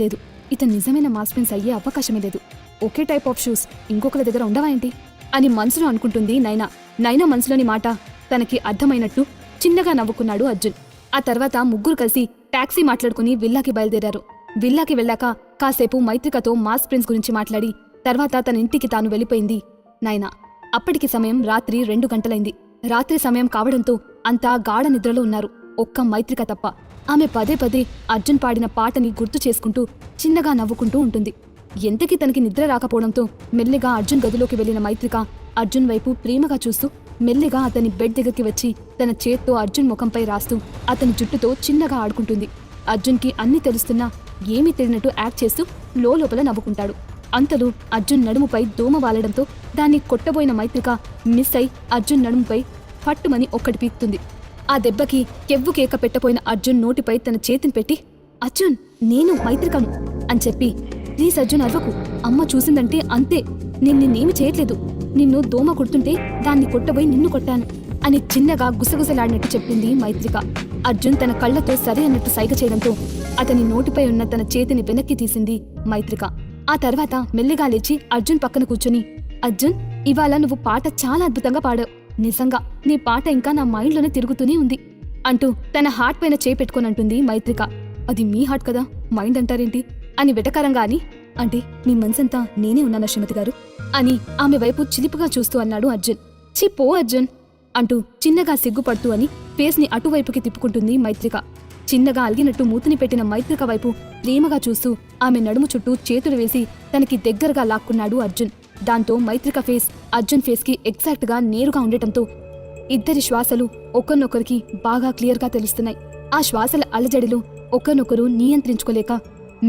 లేదు, ఇతను నిజమైన మాస్ ప్రిన్స్ అయ్యే అవకాశమే లేదు. ఒకే టైప్ ఆఫ్ షూస్ ఇంకొకరి దగ్గర ఉండవా ఏంటి అని మనసులో అనుకుంటుంది నైనా మనసులోని మాట తనకి అర్థమైనట్టు చిన్నగా నవ్వుకున్నాడు అర్జున్. ఆ తర్వాత ముగ్గురు కలిసి టాక్సీ మాట్లాడుకుని విల్లాకి బయలుదేరారు. విల్లాకి వెళ్ళాక కాసేపు మైత్రికతో మాస్ ప్రిన్స్ గురించి మాట్లాడి తర్వాత తన ఇంటికి తాను వెళ్ళిపోయింది నైనా. అప్పటికి సమయం రాత్రి 2 గంటలైంది. రాత్రి సమయం కావడంతో అంతా గాఢ నిద్రలో ఉన్నారు, ఒక్క మైత్రిక తప్ప. ఆమె పదే అర్జున్ పాడిన పాటని గుర్తు చేసుకుంటూ చిన్నగా నవ్వుకుంటూ ఉంటుంది. ఎంతకీ తనకి నిద్ర రాకపోవడంతో మెల్లిగా అర్జున్ గదిలోకి వెళ్లిన మైత్రిక అర్జున్ వైపు ప్రేమగా చూస్తూ మెల్లిగా అతని బెడ్ దగ్గరికి వచ్చి తన చేత్తో అర్జున్ ముఖంపై రాస్తూ అతని జుట్టుతో చిన్నగా ఆడుకుంటుంది. అర్జున్కి అన్నీ తెలుస్తున్నా ఏమీ తెలియనట్టు యాక్ట్ చేస్తూ లోపల నవ్వుకుంటాడు. అంతలో అర్జున్ నడుముపై దోమ వాలడంతో దాన్ని కొట్టబోయిన మైత్రిక మిస్ అయి అర్జున్ నడుముపై పట్టుమని ఒక్కటి పీకుతుంది. ఆ దెబ్బకి కెవ్వు కేక పెట్టబోయిన అర్జున్ నోటిపై తన చేతిని పెట్టి, అర్జున్, నేను మైత్రికను అని చెప్పి, ప్లీజ్ అర్జున్ అరవకు, అమ్మ చూసిందంటే అంతే, నిన్నేమి చేయట్లేదు, నిన్ను దోమ కొడుతుంటే దాన్ని కొట్టబోయి నిన్ను కొట్టాను అని చిన్నగా గుసగుసలాడినట్టు చెప్పింది మైత్రిక. అర్జున్ తన కళ్లతో సరే అన్నట్టు సైగ చేయడంతో అతని నోటిపై ఉన్న తన చేతిని వెనక్కి తీసింది మైత్రిక. ఆ తర్వాత మెల్లిగా లేచి అర్జున్ పక్కన కూర్చుని, అర్జున్, ఇవాళ నువ్వు పాట చాలా అద్భుతంగా పాడావు, నిజంగా నీ పాట ఇంకా నా మైండ్లోనే తిరుగుతూనే ఉంది అంటూ తన హార్ట్ పైన చేపెట్టుకుని అంటుంది మైత్రిక. అది మీ హార్ట్ కదా, మైండ్ అంటారేంటి అని వెటకారంగా అని, అంటే మీ మనసంతా నేనే ఉన్నానా శ్రీమతి గారు అని ఆమె వైపు చిలిపుగా చూస్తూ అన్నాడు అర్జున్. ఛీ పో అర్జున్ అంటూ చిన్నగా సిగ్గుపడుతూ అని ఫేస్ ని అటువైపుకి తిప్పుకుంటుంది మైత్రిక. చిన్నగా అలిగినట్టు మూతిని పెట్టిన మైత్రిక వైపు ప్రేమగా చూస్తూ ఆమె నడుము చుట్టూ చేతులు వేసి తనకి దగ్గరగా లాక్కున్నాడు అర్జున్. దాంతో మైత్రిక ఫేస్ అర్జున్ ఫేస్ కి ఎగ్జాక్ట్ గా నేరుగా ఉండటంతో ఇద్దరి శ్వాసలు ఒకరినొకరికి బాగా క్లియర్ గా తెలుస్తున్నాయి. ఆ శ్వాసల అలజడిలో ఒకరినొకరు నియంత్రించుకోలేక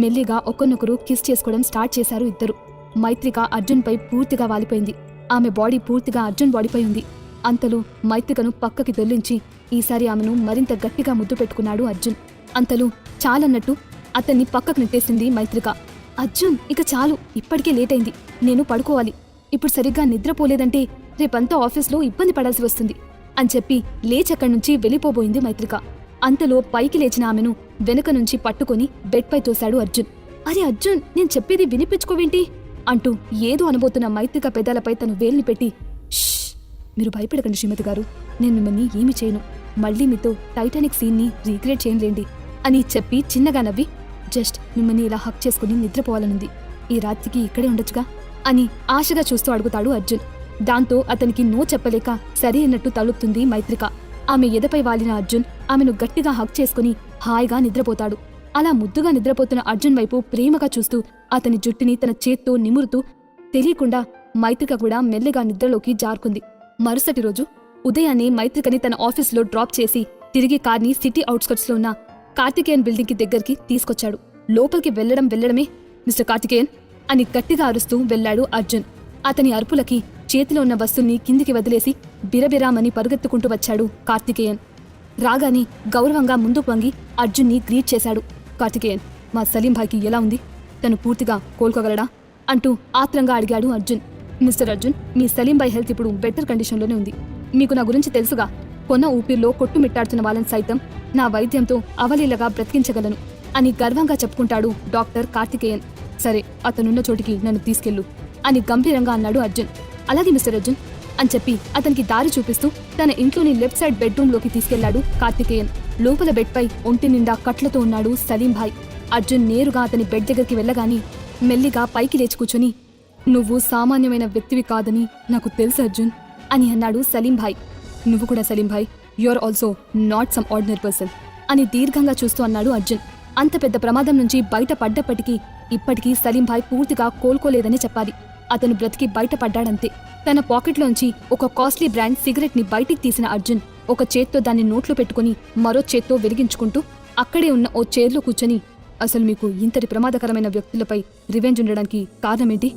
మెల్లిగా ఒకరినొకరు కిస్ చేసుకోవడం స్టార్ట్ చేశారు ఇద్దరు. మైత్రిక అర్జున్ పై పూర్తిగా వాలిపోయింది. ఆమె బాడీ పూర్తిగా అర్జున్ బాడీపై ఉంది. అంతలో మైత్రికను పక్కకి దొర్లించి ఈసారి ఆమెను మరింత గట్టిగా ముద్దు పెట్టుకున్నాడు అర్జున్. అంతలో చాలన్నట్టు అతన్ని పక్కకు నెట్టేసింది మైత్రిక. అర్జున్, ఇక చాలు, ఇప్పటికే లేట్ అయింది, నేను పడుకోవాలి, ఇప్పుడు సరిగ్గా నిద్రపోలేదంటే రేపంతా ఆఫీస్లో ఇబ్బంది పడాల్సి వస్తుంది అని చెప్పి లేచక్కడి నుంచి వెళ్ళిపోబోయింది మైత్రిక. అంతలో పైకి లేచిన ఆమెను వెనుక నుంచి పట్టుకొని బెడ్ పై తోశాడు అర్జున్. అరే అర్జున్, నేను చెప్పేది వినిపించుకోవేంటి అంటూ ఏదో అనబోతున్న మైత్రిక పెదాలపై తను వేలిని పెట్టి, ష్, మీరు భయపడకండి శ్రీమతి గారు, నేను మిమ్మల్ని ఏమి చేయను, మళ్ళీ మీతో టైటానిక్ సీన్ని రీక్రియేట్ చేయలేండి అని చెప్పి చిన్నగా నవ్వి, జస్ట్ మిమ్మల్ని ఇలా హక్ చేసుకుని నిద్రపోవాలనుంది, ఈ రాత్రికి ఇక్కడే ఉండొచ్చుగా అని ఆశగా చూస్తూ అడుగుతాడు అర్జున్. దాంతో అతనికి నో చెప్పలేక సరే అన్నట్టు తలుపుతుంది మైత్రిక. ఆమె ఎదపై వాలిన అర్జున్ ఆమెను గట్టిగా హక్ చేసుకుని హాయిగా నిద్రపోతాడు. అలా ముద్దుగా నిద్రపోతున్న అర్జున్ వైపు ప్రేమగా చూస్తూ అతని జుట్టుని తన చేత్తో నిమురుతూ తెలియకుండా మైత్రిక కూడా మెల్లిగా నిద్రలోకి జారుకుంది. మరుసటి రోజు ఉదయాన్నే మైత్రికని తన ఆఫీసులో డ్రాప్ చేసి తిరిగి కార్ని సిటీ అవుట్స్కట్స్లో ఉన్న కార్తికేయన్ బిల్డింగ్కి దగ్గరికి తీసుకొచ్చాడు. లోపలికి వెళ్లడమే మిస్టర్ కార్తికేయన్ అని గట్టిగా అరుస్తూ వెళ్లాడు అర్జున్. అతని అరుపులకి చేతిలో ఉన్న వస్తుల్ని కిందికి వదిలేసి బిరబిరామని పరుగెత్తుకుంటూ వచ్చాడు కార్తికేయన్. రాగానే గౌరవంగా ముందుకు వంగి అర్జున్ని గ్రీట్ చేశాడు. కార్తికేయన్, మా సలీం భాయ్కి ఎలా ఉంది? తను పూర్తిగా కోలుకోగలడా అంటూ ఆత్రంగా అడిగాడు అర్జున్. మిస్టర్ అర్జున్, మీ సలీం భాయ్ హెల్త్ ఇప్పుడు బెటర్ కండిషన్లోనే ఉంది. మీకు నా గురించి తెలుసుగా. కొన్న ఊపిరిలో కొట్టుమిట్టాడుతున్న వాళ్ళని సైతం నా వైద్యంతో అవలీలగా బ్రతికించగలను అని గర్వంగా చెప్పుకుంటాడు డాక్టర్ కార్తికేయన్. సరే, అతనున్న చోటికి నన్ను తీసుకెళ్ళు అని గంభీరంగా అన్నాడు అర్జున్. అలాగే మిస్టర్ అర్జున్ అని చెప్పి అతనికి దారి చూపిస్తూ తన ఇంట్లోని లెఫ్ట్ సైడ్ బెడ్రూమ్లోకి తీసుకెళ్లాడు కార్తికేయన్. లోపల బెడ్పై ఒంటి నిండా కట్లతో ఉన్నాడు సలీం భాయ్. అర్జున్ నేరుగా అతని బెడ్ దగ్గరికి వెళ్ళగాని మెల్లిగా పైకి లేచి కూర్చొని, నువ్వు సామాన్యమైన వ్యక్తివి కాదని నాకు తెలుసు అర్జున్ అని అన్నాడు సలీం భాయ్. నువ్వు కూడా సలీం భాయ్, you are also not some ordinary person అని దీర్ఘంగా చూస్తూ అన్నాడు అర్జున్. అంత పెద్ద ప్రమాదం నుంచి బయట పడ్డప్పటికీ ఇప్పటికీ సలీం భాయ్ పూర్తిగా కోలుకోలేదని చెప్పాలి. అతను బ్రతికి బయటపడ్డాడంతే. తన పాకెట్లోంచి ఒక కాస్ట్లీ బ్రాండ్ సిగరెట్ ని బయటికి తీసిన అర్జున్ ఒక చేత్తో దాన్ని నోట్లో పెట్టుకుని మరో చేత్తో వెలిగించుకుంటూ అక్కడే ఉన్న ఓ చైర్లో కూర్చొని, అసలు మీకు ఇంతటి ప్రమాదకరమైన వ్యక్తులపై రివెంజ్ ఉండడానికి కారణమేంటి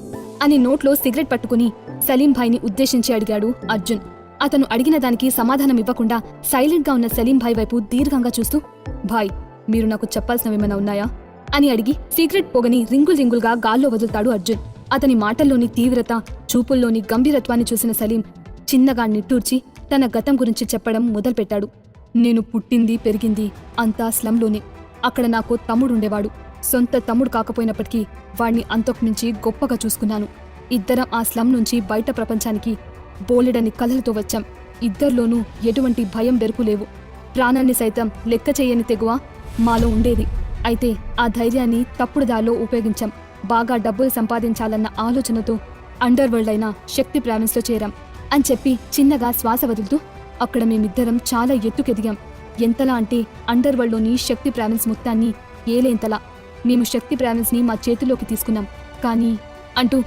అని నోట్లో సిగరెట్ పట్టుకుని సలీం భాయ్ని ఉద్దేశించి అడిగాడు అర్జున్. అతను అడిగిన దానికి సమాధానం ఇవ్వకుండా సైలెంట్గా ఉన్న సలీం భాయ్ వైపు దీర్ఘంగా చూస్తూ, భాయ్, మీరు నాకు చెప్పాల్సినవేమైనా ఉన్నాయా అని అడిగి సిగరెట్ పొగని రింగుల్గా గాల్లో వదులుతాడు అర్జున్. అతని మాటల్లోని తీవ్రత, చూపుల్లోని గంభీరత్వాన్ని చూసిన సలీం చిన్నగా నిట్టూర్చి తన గతం గురించి చెప్పడం మొదలుపెట్టాడు. నేను పుట్టింది పెరిగింది అంతా స్లంలోనే. అక్కడ నాకు తమ్ముడుండేవాడు. సొంత తమ్ముడు కాకపోయినప్పటికీ వాణ్ణి అంతకు మించి గొప్పగా చూసుకున్నాను. ఇద్దరం ఆ స్లం నుంచి బయట ప్రపంచానికి బోలెడని కలలతో వచ్చాం. ఇద్దరిలోనూ ఎటువంటి భయం బెరుకు లేవు. ప్రాణాన్ని సైతం లెక్క చేయని తెగువ మాలో ఉండేది. అయితే ఆ ధైర్యాన్ని తప్పుడు దారిలో ఉపయోగించాం. బాగా డబ్బులు సంపాదించాలన్న ఆలోచనతో అండర్ వరల్డ్ అయిన శక్తి ప్రావిన్స్లో చేరాం అని చెప్పి చిన్నగా శ్వాస వదులుతూ, అక్కడ మేమిద్దరం చాలా ఎత్తుకెదిగాం. ఎంతలా అంటే అండర్ వరల్డ్లోని శక్తి ప్రావిన్స్ మొత్తాన్ని ఏలేంతలా. మేము శక్తి ప్రావిన్స్ని మా చేతిలోకి తీసుకున్నాం. కానీ అంటూ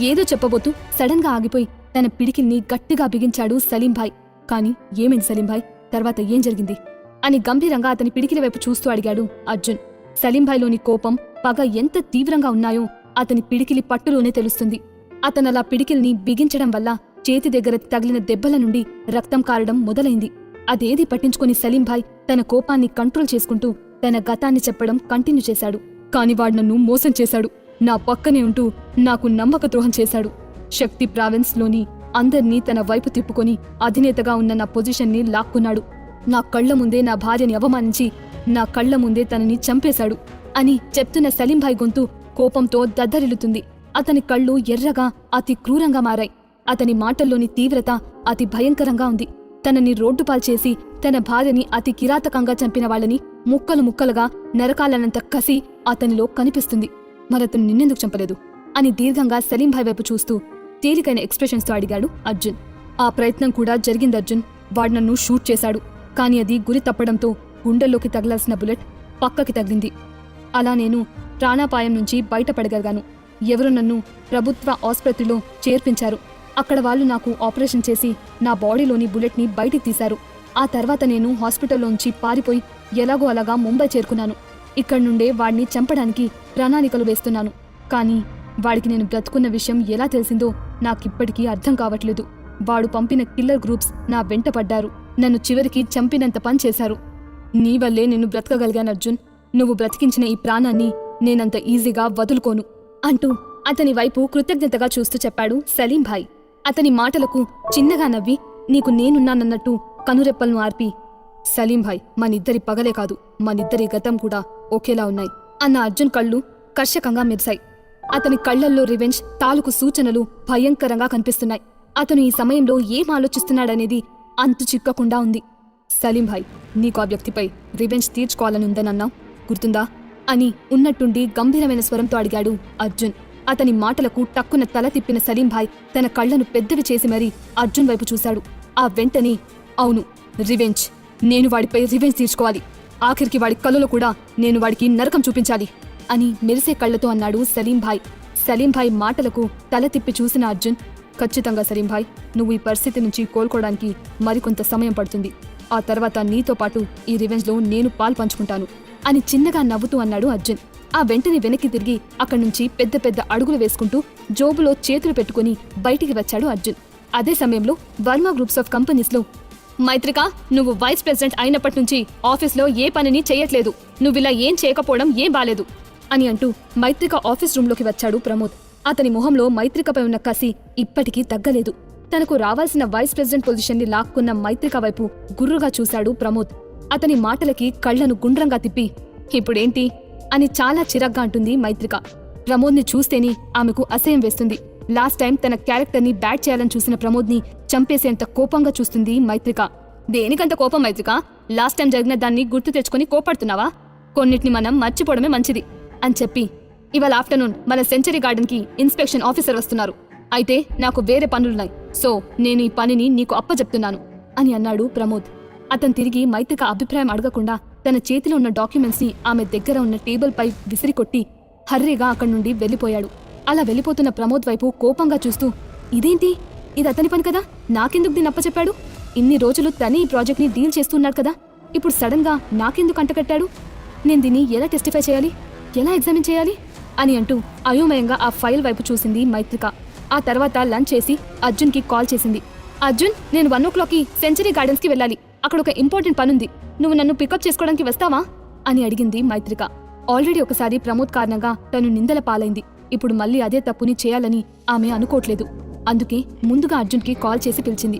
ఏదో చెప్పబోతూ సడన్ గా ఆగిపోయి తన పిడికిల్ని గట్టిగా బిగించాడు సలీం భాయ్. కానీ ఏమైంది సలీం భాయ్, తర్వాత ఏం జరిగింది అని గంభీరంగా అతని పిడికిల వైపు చూస్తూ అడిగాడు అర్జున్. సలీం భాయ్లోని కోపం, పగ ఎంత తీవ్రంగా ఉన్నాయో అతని పిడికిలి పట్టులోనే తెలుస్తుంది. అతనలా పిడికిల్ని బిగించడం వల్ల చేతి దగ్గర తగిలిన దెబ్బల నుండి రక్తం కారడం మొదలైంది. అదేది పట్టించుకుని సలీం భాయ్ తన కోపాన్ని కంట్రోల్ చేసుకుంటూ తన గతాన్ని చెప్పడం కంటిన్యూ చేశాడు. కాని వాడు నన్ను మోసం చేశాడు. నా పక్కనే ఉంటూ నాకు నమ్మక ద్రోహం చేశాడు. శక్తి ప్రావిన్స్ లోని అందర్నీ తన వైపు తిప్పుకొని అధినేతగా ఉన్న నా పొజిషన్ని లాక్కున్నాడు. నా కళ్ల ముందే నా భార్యని అవమానించి నా కళ్ల ముందే తనని చంపేశాడు అని చెప్తున్న సలీం భాయ్ గొంతు కోపంతో దద్దరిల్లుతుంది. అతని కళ్ళు ఎర్రగా అతి క్రూరంగా మారాయి. అతని మాటల్లోని తీవ్రత అతి భయంకరంగా ఉంది. తనని రోడ్డుపాల్చేసి తన భార్యని అతి కిరాతకంగా చంపిన వాళ్ళని ముక్కలు ముక్కలుగా నరకాలనంత కసి అతనిలో కనిపిస్తుంది. మరతను నిన్నెందుకు చంపలేదు అని దీర్ఘంగా సలీం భాయ్ వైపు చూస్తూ తేలికైన ఎక్స్ప్రెషన్స్తో అడిగాడు అర్జున్. ఆ ప్రయత్నం కూడా జరిగింది అర్జున్. వాడు నన్ను షూట్ చేశాడు. కాని అది గురి తప్పడంతో గుండెల్లోకి తగలాల్సిన బుల్లెట్ పక్కకి తగిలింది. అలా నేను ప్రాణాపాయం నుంచి బయటపడగలిగాను. ఎవరు నన్ను ప్రభుత్వ ఆసుపత్రిలో చేర్పించారు. అక్కడ వాళ్ళు నాకు ఆపరేషన్ చేసి నా బాడీలోని బుల్లెట్ని బయటికి తీశారు. ఆ తర్వాత నేను హాస్పిటల్లోంచి పారిపోయి ఎలాగో అలాగా ముంబై చేరుకున్నాను. ఇక్కడి నుండే వాడిని చంపడానికి ప్రణాళికలు వేస్తున్నాను. కానీ వాడికి నేను బ్రతుకున్న విషయం ఎలా తెలిసిందో నాకిప్పటికీ అర్థం కావట్లేదు. వాడు పంపిన కిల్లర్ గ్రూప్స్ నా వెంట పడ్డారు. నన్ను చివరికి చంపినంత పని చేశారు. నీ వల్లే నేను బ్రతకగలిగాను అర్జున్. నువ్వు బ్రతికించిన ఈ ప్రాణాన్ని నేనంత ఈజీగా వదులుకోను అంటూ అతని వైపు కృతజ్ఞతగా చూస్తూ చెప్పాడు సలీం భాయ్. అతని మాటలకు చిన్నగా నవ్వి నీకు నేనున్నానన్నట్టు కనురెప్పలను ఆర్పి, సలీం భాయ్, మనిద్దరి పగలే కాదు, మనిద్దరి గతం కూడా ఒకేలా ఉన్నాయి అన్న అర్జున్ కళ్ళు కర్షకంగా మెరిశాయి. అతని కళ్లల్లో రివెంజ్ తాలూకు సూచనలు భయంకరంగా కనిపిస్తున్నాయి. అతను ఈ సమయంలో ఏం ఆలోచిస్తున్నాడనేది అంతు చిక్కకుండా ఉంది. సలీం భాయ్, నీకు ఆ వ్యక్తిపై రివెంజ్ తీర్చుకోవాలనుందనన్నావు, గుర్తుందా అని ఉన్నట్టుండి గంభీరమైన స్వరంతో అడిగాడు అర్జున్. అతని మాటలకు టక్కున తల తిప్పిన సలీం భాయ్ తన కళ్లను పెద్దవి చేసి మరీ అర్జున్ వైపు చూశాడు. ఆ వెంటనే, అవును, రివెంజ్. నేను వాడిపై రివెంజ్ తీర్చుకోవాలి. ఆఖరికి వాడి కళ్ళలో కూడా నేను వాడికి నరకం చూపించాలి అని మెరిసే కళ్లతో అన్నాడు సలీం భాయ్. సలీం భాయ్ మాటలకు తల తిప్పి చూసిన అర్జున్, ఖచ్చితంగా సలీం భాయ్, నువ్వు ఈ పరిస్థితి నుంచి కోలుకోవడానికి మరికొంత సమయం పడుతుంది. ఆ తర్వాత నీతో పాటు ఈ రివెంజ్లో నేను పాలు పంచుకుంటాను అని చిన్నగా నవ్వుతూ అన్నాడు అర్జున్. ఆ వెంటనే వెనక్కి తిరిగి అక్కడి నుంచి పెద్ద పెద్ద అడుగులు వేసుకుంటూ జోబులో చేతులు పెట్టుకుని బయటికి వచ్చాడు అర్జున్. అదే సమయంలో వర్మ గ్రూప్స్ ఆఫ్ కంపెనీస్లో మైత్రిక, నువ్వు వైస్ ప్రెసిడెంట్ అయినప్పటి నుంచి ఆఫీస్లో ఏ పనిని చేయట్లేదు. నువ్విలా ఏం చేయకపోవడం ఏం బాలేదు అని అంటూ మైత్రిక ఆఫీస్ రూంలోకి వచ్చాడు ప్రమోద్. అతని మొహంలో మైత్రికపై ఉన్న కసి ఇప్పటికీ తగ్గలేదు. తనకు రావాల్సిన వైస్ ప్రెసిడెంట్ పొజిషన్ని లాక్కున్న మైత్రిక వైపు గుర్రుగా చూశాడు ప్రమోద్. అతని మాటలకి కళ్లను గుండ్రంగా తిప్పి, ఇప్పుడేంటి అని చాలా చిరాగ్గా అంటుంది మైత్రిక. ప్రమోద్ని చూస్తేనే ఆమెకు అసహ్యం వేస్తుంది. లాస్ట్ టైం తన క్యారెక్టర్ని బ్యాట్ చేయాలని చూసిన ప్రమోద్ని చంపేసేంత కోపంగా చూస్తుంది మైత్రిక. దేనికంత కోపం మైత్రిక? లాస్ట్ టైం జరిగిన దాన్ని గుర్తు తెచ్చుకొని కోపడుతున్నావా? కొన్నిటిని మనం మర్చిపోవడమే మంచిది అని చెప్పి, ఇవాళ ఆఫ్టర్నూన్ మన సెంచరీ గార్డెన్కి ఇన్స్పెక్షన్ ఆఫీసర్ వస్తున్నారు. అయితే నాకు వేరే పనులున్నాయి. సో నేను ఈ పనిని నీకు అప్పచెప్తున్నాను అని అన్నాడు ప్రమోద్. అతను తిరిగి మైత్రిక అభిప్రాయం అడగకుండా తన చేతిలో ఉన్న డాక్యుమెంట్స్ని ఆమె దగ్గర ఉన్న టేబుల్ పై విసిరికొట్టి హర్రీగా అక్కడి నుండి వెళ్లిపోయాడు. అలా వెళ్లిపోతున్న ప్రమోద్ వైపు కోపంగా చూస్తూ, ఇదేంటి, ఇది అతని పని కదా, నాకెందుకు దీన్ని అప్పచెప్పాడు? ఇన్ని రోజులు తనే ఈ ప్రాజెక్ట్ని డీల్ చేస్తున్నాడు కదా, ఇప్పుడు సడన్ గా నాకెందుకు అంటకట్టాడు? నేను దీన్ని ఎలా టెస్టిఫై చేయాలి, ఎలా ఎగ్జామిన్ చేయాలి అని అంటూ అయోమయంగా ఆ ఫైల్ వైపు చూసింది మైత్రిక. ఆ తర్వాత లంచ్ చేసి అర్జున్కి కాల్ చేసింది. అర్జున్, నేను 1 o'clockకి సెంచరీ గార్డెన్స్కి వెళ్ళాలి. అక్కడ ఒక ఇంపార్టెంట్ పనుంది. నువ్వు నన్ను పికప్ చేసుకోవడానికి వస్తావా అని అడిగింది మైత్రిక. ఆల్రెడీ ఒకసారి ప్రమోద్ కారణంగా తను నిందల పాలైంది. ఇప్పుడు మళ్ళీ అదే తప్పుని చేయాలని ఆమె అనుకోవట్లేదు. అందుకే ముందుగా అర్జున్కి కాల్ చేసి పిలిచింది.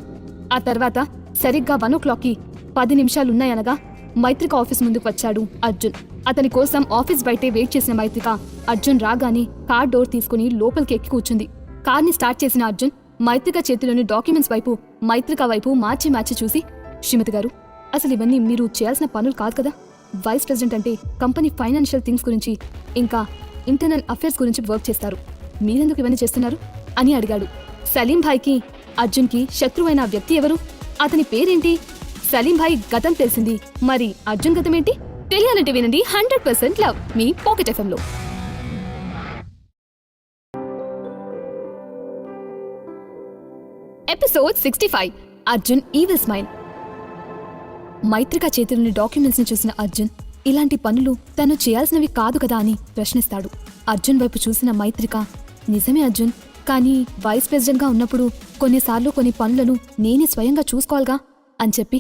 ఆ తర్వాత సరిగ్గా 1 o'clockకి 10 నిమిషాలున్నాయనగా మైత్రిక ఆఫీస్ ముందుకు వచ్చాడు అర్జున్. అతని కోసం ఆఫీస్ బయటే వెయిట్ చేసిన మైత్రిక అర్జున్ రాగానే కార్ డోర్ తీసుకుని లోపలికి ఎక్కి కూర్చుంది. కార్ని స్టార్ట్ చేసిన అర్జున్ మైత్రిక చేతిలోని డాక్యుమెంట్స్ వైపు మైత్రిక వైపు మార్చి చూసి, శ్రీమతి గారు, అసలు ఇవన్నీ మీరు చేయాల్సిన పనులు కాదు కదా. వైస్ ప్రెసిడెంట్ అంటే కంపెనీ ఫైనాన్షియల్ థింగ్స్ గురించి ఇంకా ఇంటర్నల్ అఫైర్స్ గురించి వర్క్ చేస్తారు. మీరెందుకు ఇవన్నీ చేస్తున్నారు అని అడిగాడు. సలీం భాయ్కి అర్జున్కి శత్రువైన వ్యక్తి ఎవరు? అతని పేరేంటి? సలీం భాయ్ గతం తెలిసింది. మరి అర్జున్ గతం ఏంటి? తెలియాలంటే వినండి 100% లవ్ మీ పాకెట్ ఎఫ్ఎంలో. Episode 65, Arjun evil smile. Maitrika చేతిలోని డాక్యుమెంట్స్ ని చూసిన అర్జున్ ఇలాంటి పనులు తను చేయాల్సినవి కాదు కదా అని ప్రశ్నిస్తాడు. అర్జున్ వైపు చూసిన మైత్రిక, నిజమే అర్జున్, కానీ వైస్ ప్రెసిడెంట్గా ఉన్నప్పుడు కొన్నిసార్లు కొన్ని పనులను నేనే స్వయంగా చూసుకోవాలిగా అని చెప్పి,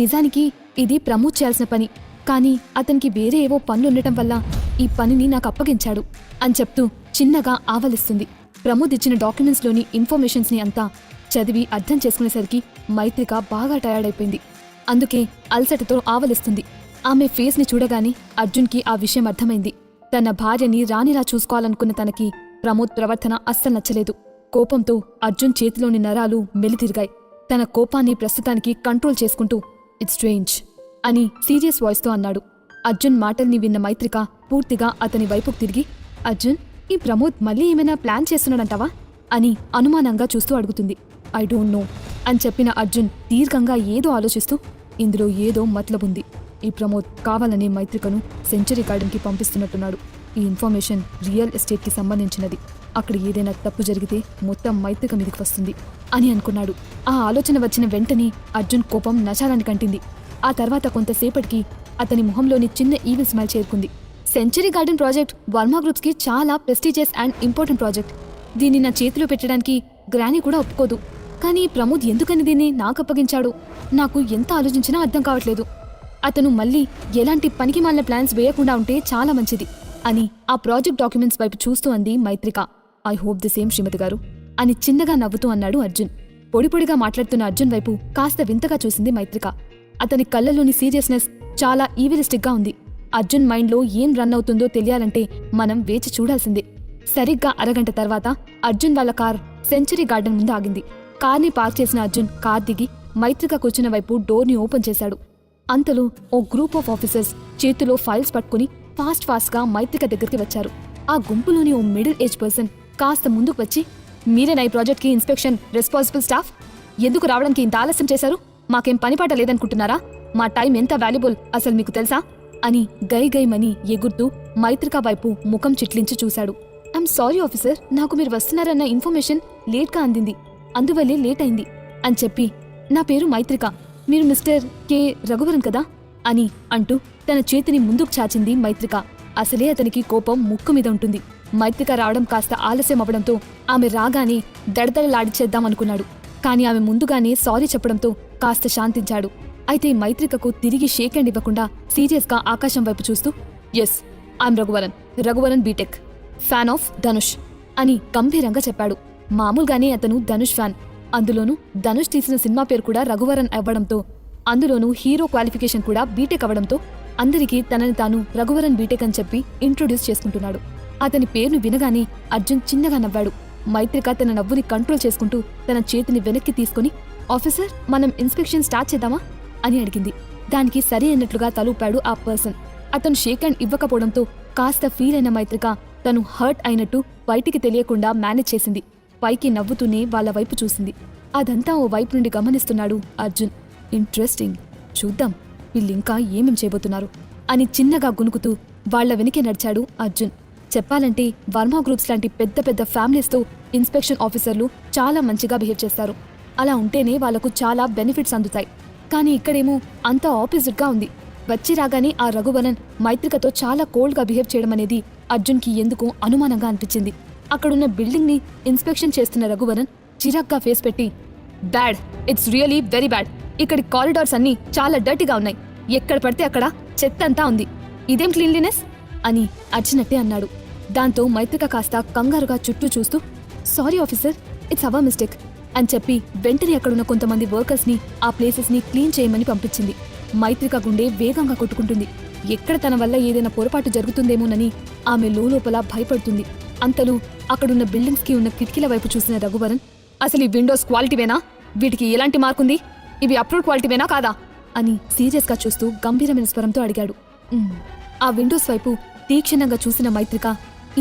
నిజానికి ఇది ప్రమోద్ చేయాల్సిన పని, కానీ అతనికి వేరే ఏవో పనులుండటం వల్ల ఈ పనిని నాకు అప్పగించాడు అని చెప్తూ చిన్నగా ఆవలిస్తుంది. ప్రమోద్ ఇచ్చిన డాక్యుమెంట్స్లోని ఇన్ఫర్మేషన్స్ని అంతా చదివి అర్థం చేసుకునేసరికి మైత్రిక బాగా టయర్డ్ అయిపోయింది. అందుకే అలసటతో ఆవలిస్తుంది. ఆమె ఫేస్ని చూడగానే అర్జున్కి ఆ విషయం అర్థమైంది. తన భార్యని రాణిలా చూసుకోవాలనుకున్న తనకి ప్రమోద్ ప్రవర్తన అస్సలు నచ్చలేదు. కోపంతో అర్జున్ చేతిలోని నరాలు మెలితిరిగాయి. తన కోపాన్ని ప్రస్తుతానికి కంట్రోల్ చేసుకుంటూ, ఇట్స్ స్ట్రేంజ్ అని సీరియస్ వాయిస్తో అన్నాడు. అర్జున్ మాటల్ని విన్న మైత్రిక పూర్తిగా అతని వైపుకు తిరిగి, అర్జున్, ఈ ప్రమోద్ మళ్ళీ ఏమైనా ప్లాన్ చేస్తున్నాడంటావా అని అనుమానంగా చూస్తూ అడుగుతుంది. ఐ డోంట్ నో అని చెప్పిన అర్జున్ దీర్ఘంగా ఏదో ఆలోచిస్తూ, ఇందులో ఏదో మతలబుంది. ఈ ప్రమోద్ కావాలనే మైత్రికను సెంచరీ గార్డెన్కి పంపిస్తున్నట్టున్నాడు. ఈ ఇన్ఫర్మేషన్ రియల్ ఎస్టేట్కి సంబంధించినది. అక్కడ ఏదైనా తప్పు జరిగితే మొత్తం మైత్రిక మీదకి వస్తుంది అని అనుకున్నాడు. ఆ ఆలోచన వచ్చిన వెంటనే అర్జున్ కోపం నచాలని కంటింది. ఆ తర్వాత కొంతసేపటికి అతని మొహంలోని చిన్న ఈవిల్ స్మైల్ చేరుకుంది. సెంచరీ గార్డెన్ ప్రాజెక్ట్ వర్మ గ్రూప్స్కి చాలా ప్రెస్టీజియస్ అండ్ ఇంపార్టెంట్ ప్రాజెక్ట్. దీన్ని నా చేతిలో పెట్టడానికి గ్రానీ కూడా ఒప్పుకోదు. కానీ ప్రమోద్ ఎందుకని దీన్ని నాకు అప్పగించాడు? నాకు ఎంత ఆలోచించినా అర్థం కావట్లేదు. అతను మళ్ళీ ఎలాంటి పనికి మాలిన ప్లాన్స్ వేయకుండా ఉంటే చాలా మంచిది అని ఆ ప్రాజెక్ట్ డాక్యుమెంట్స్ వైపు చూస్తూ అంది మైత్రిక. ఐ హోప్ ది సేమ్ శ్రీమతి గారు అని చిన్నగా నవ్వుతూ అన్నాడు అర్జున్. పొడిపొడిగా మాట్లాడుతున్న అర్జున్ వైపు కాస్త వింతగా చూసింది మైత్రిక. అతని కళ్ళలోని సీరియస్నెస్ చాలా ఈవిలిస్టిక్గా ఉంది. అర్జున్ మైండ్లో ఏం రన్ అవుతుందో తెలియాలంటే మనం వేచి చూడాల్సిందే. సరిగ్గా అరగంట తర్వాత అర్జున్ వాళ్ళ కార్ సెంచరీ గార్డెన్ ముందు ఆగింది. కార్ని పార్క్ చేసిన అర్జున్ కార్ దిగి మైత్రిక కూర్చున్న వైపు డోర్ని ఓపెన్ చేశాడు. అంతలో ఓ గ్రూప్ ఆఫ్ ఆఫీసర్స్ చేతిలో ఫైల్స్ పట్టుకుని ఫాస్ట్గా మైత్రిక దగ్గరికి వచ్చారు. ఆ గుంపులోని ఓ మిడిల్ ఏజ్ పర్సన్ కాస్త ముందుకు వచ్చి, మీరేనా ఈ ప్రాజెక్ట్కి ఇన్స్పెక్షన్ రెస్పాన్సిబుల్ స్టాఫ్? ఎందుకు రావడానికి ఇంత ఆలస్యం చేశారు? మాకేం పనిపాట లేదనుకుంటున్నారా? మా టైం ఎంత వాల్యుబుల్ అసలు మీకు తెలుసా అని గైమని ఎగురుతూ మైత్రిక వైపు ముఖం చిట్లించి చూశాడు. ఐమ్ సారీ ఆఫీసర్, నాకు మీరు వస్తున్నారన్న ఇన్ఫర్మేషన్ లేట్గా అందింది. అందువల్లే లేట్ అయింది అని చెప్పి, నా పేరు మైత్రిక, మీరు మిస్టర్ కె రఘువరన్ కదా అని అంటూ తన చేతిని ముందుకు చాచింది మైత్రిక. అసలే అతనికి కోపం ముక్కు మీద ఉంటుంది. మైత్రిక రావడం కాస్త ఆలస్యం అవ్వడంతో ఆమె రాగానే దడదడలాడిచేద్దామనుకున్నాడు. కాని ఆమె ముందుగానే సారీ చెప్పడంతో కాస్త శాంతించాడు. అయితే మైత్రికకు తిరిగి షేక్ హ్యాండ్ ఇవ్వకుండా సీరియస్గా ఆకాశం వైపు చూస్తూ, yes, I'm Raghuvaran BTech, fan of Dhanush అని గంభీరంగా చెప్పాడు. మామూలుగానే అతను ధనుష్ ఫ్యాన్. అందులోనూ ధనుష్ తీసిన సినిమా పేరు కూడా రఘువరన్ అవ్వడంతో, అందులోనూ హీరో క్వాలిఫికేషన్ కూడా బీటెక్ అవ్వడంతో అందరికీ తనని తాను రఘువరన్ బీటెక్ అని చెప్పి ఇంట్రొడ్యూస్ చేసుకుంటున్నాడు. అతని పేరును వినగానే అర్జున్ చిన్నగా నవ్వాడు. మైత్రిక తన నవ్వుని కంట్రోల్ చేసుకుంటూ తన చేతిని వెనక్కి తీసుకుని, ఆఫీసర్, మనం ఇన్స్పెక్షన్ స్టార్ట్ చేద్దామా అని అడిగింది. దానికి సరే అన్నట్లుగా తలూపాడు ఆ పర్సన్. అతను షేక్ హ్యాండ్ ఇవ్వకపోవడంతో కాస్త ఫీల్ అయిన మైత్రిక తను హర్ట్ అయినట్టు బయటికి తెలియకుండా మేనేజ్ చేసింది. పైకి నవ్వుతూనే వాళ్ళ వైపు చూసింది. అదంతా ఓ వైపు నుండి గమనిస్తున్నాడు అర్జున్. ఇంట్రెస్టింగ్, చూద్దాం వీళ్ళింకా ఏమేం చేయబోతున్నారు అని చిన్నగా గునుకుతూ వాళ్ల వెనకే నడిచాడు అర్జున్. చెప్పాలంటే వర్మా గ్రూప్స్ లాంటి పెద్ద పెద్ద ఫ్యామిలీస్తో ఇన్స్పెక్షన్ ఆఫీసర్లు చాలా మంచిగా బిహేవ్ చేస్తారు. అలా ఉంటేనే వాళ్లకు చాలా బెనిఫిట్స్ అందుతాయి. కానీ ఇక్కడేమో అంతా ఆపోజిట్గా ఉంది. వచ్చి రాగానే ఆ రఘువరన్ మైత్రికతో చాలా కోల్డ్గా బిహేవ్ చేయడం అనేది అర్జున్కి ఎందుకో అనుమానంగా అనిపించింది. అక్కడున్న బిల్డింగ్ని ఇన్స్పెక్షన్ చేస్తున్న రఘువరన్ చిరాగ్గా ఫేస్ పెట్టి, bad, it's really very bad. ఇక్కడి కారిడార్స్ అన్నీ చాలా డర్టీగా ఉన్నాయి. ఎక్కడ పడితే అక్కడ చెత్త అంతా ఉంది. ఇదేం క్లీన్లీనెస్ అని అర్చినట్టే అన్నాడు. దాంతో మైత్రిక కాస్త కంగారుగా చుట్టూ చూస్తూ, sorry officer, it's our mistake అని చెప్పి వెంటనే అక్కడున్న కొంతమంది వర్కర్స్ని ఆ ప్లేసెస్ని క్లీన్ చేయమని పంపించింది. మైత్రిక గుండె వేగంగా కొట్టుకుంటుంది. ఎక్కడ తన వల్ల ఏదైనా పొరపాటు జరుగుతుందేమోనని ఆమె లోపల భయపడుతుంది. అంతలో అక్కడున్న బిల్డింగ్స్కి ఉన్న కిటికీల వైపు చూసిన రఘువరన్, అసలు ఈ విండోస్ క్వాలిటీవేనా? వీటికి ఎలాంటి మార్కుంది? ఇవి అప్రూవ్ క్వాలిటీవేనా కాదా అని సీరియస్గా చూస్తూ గంభీరమైన స్వరంతో అడిగాడు. ఆ విండోస్ వైపు తీక్షణంగా చూసిన మైత్రిక,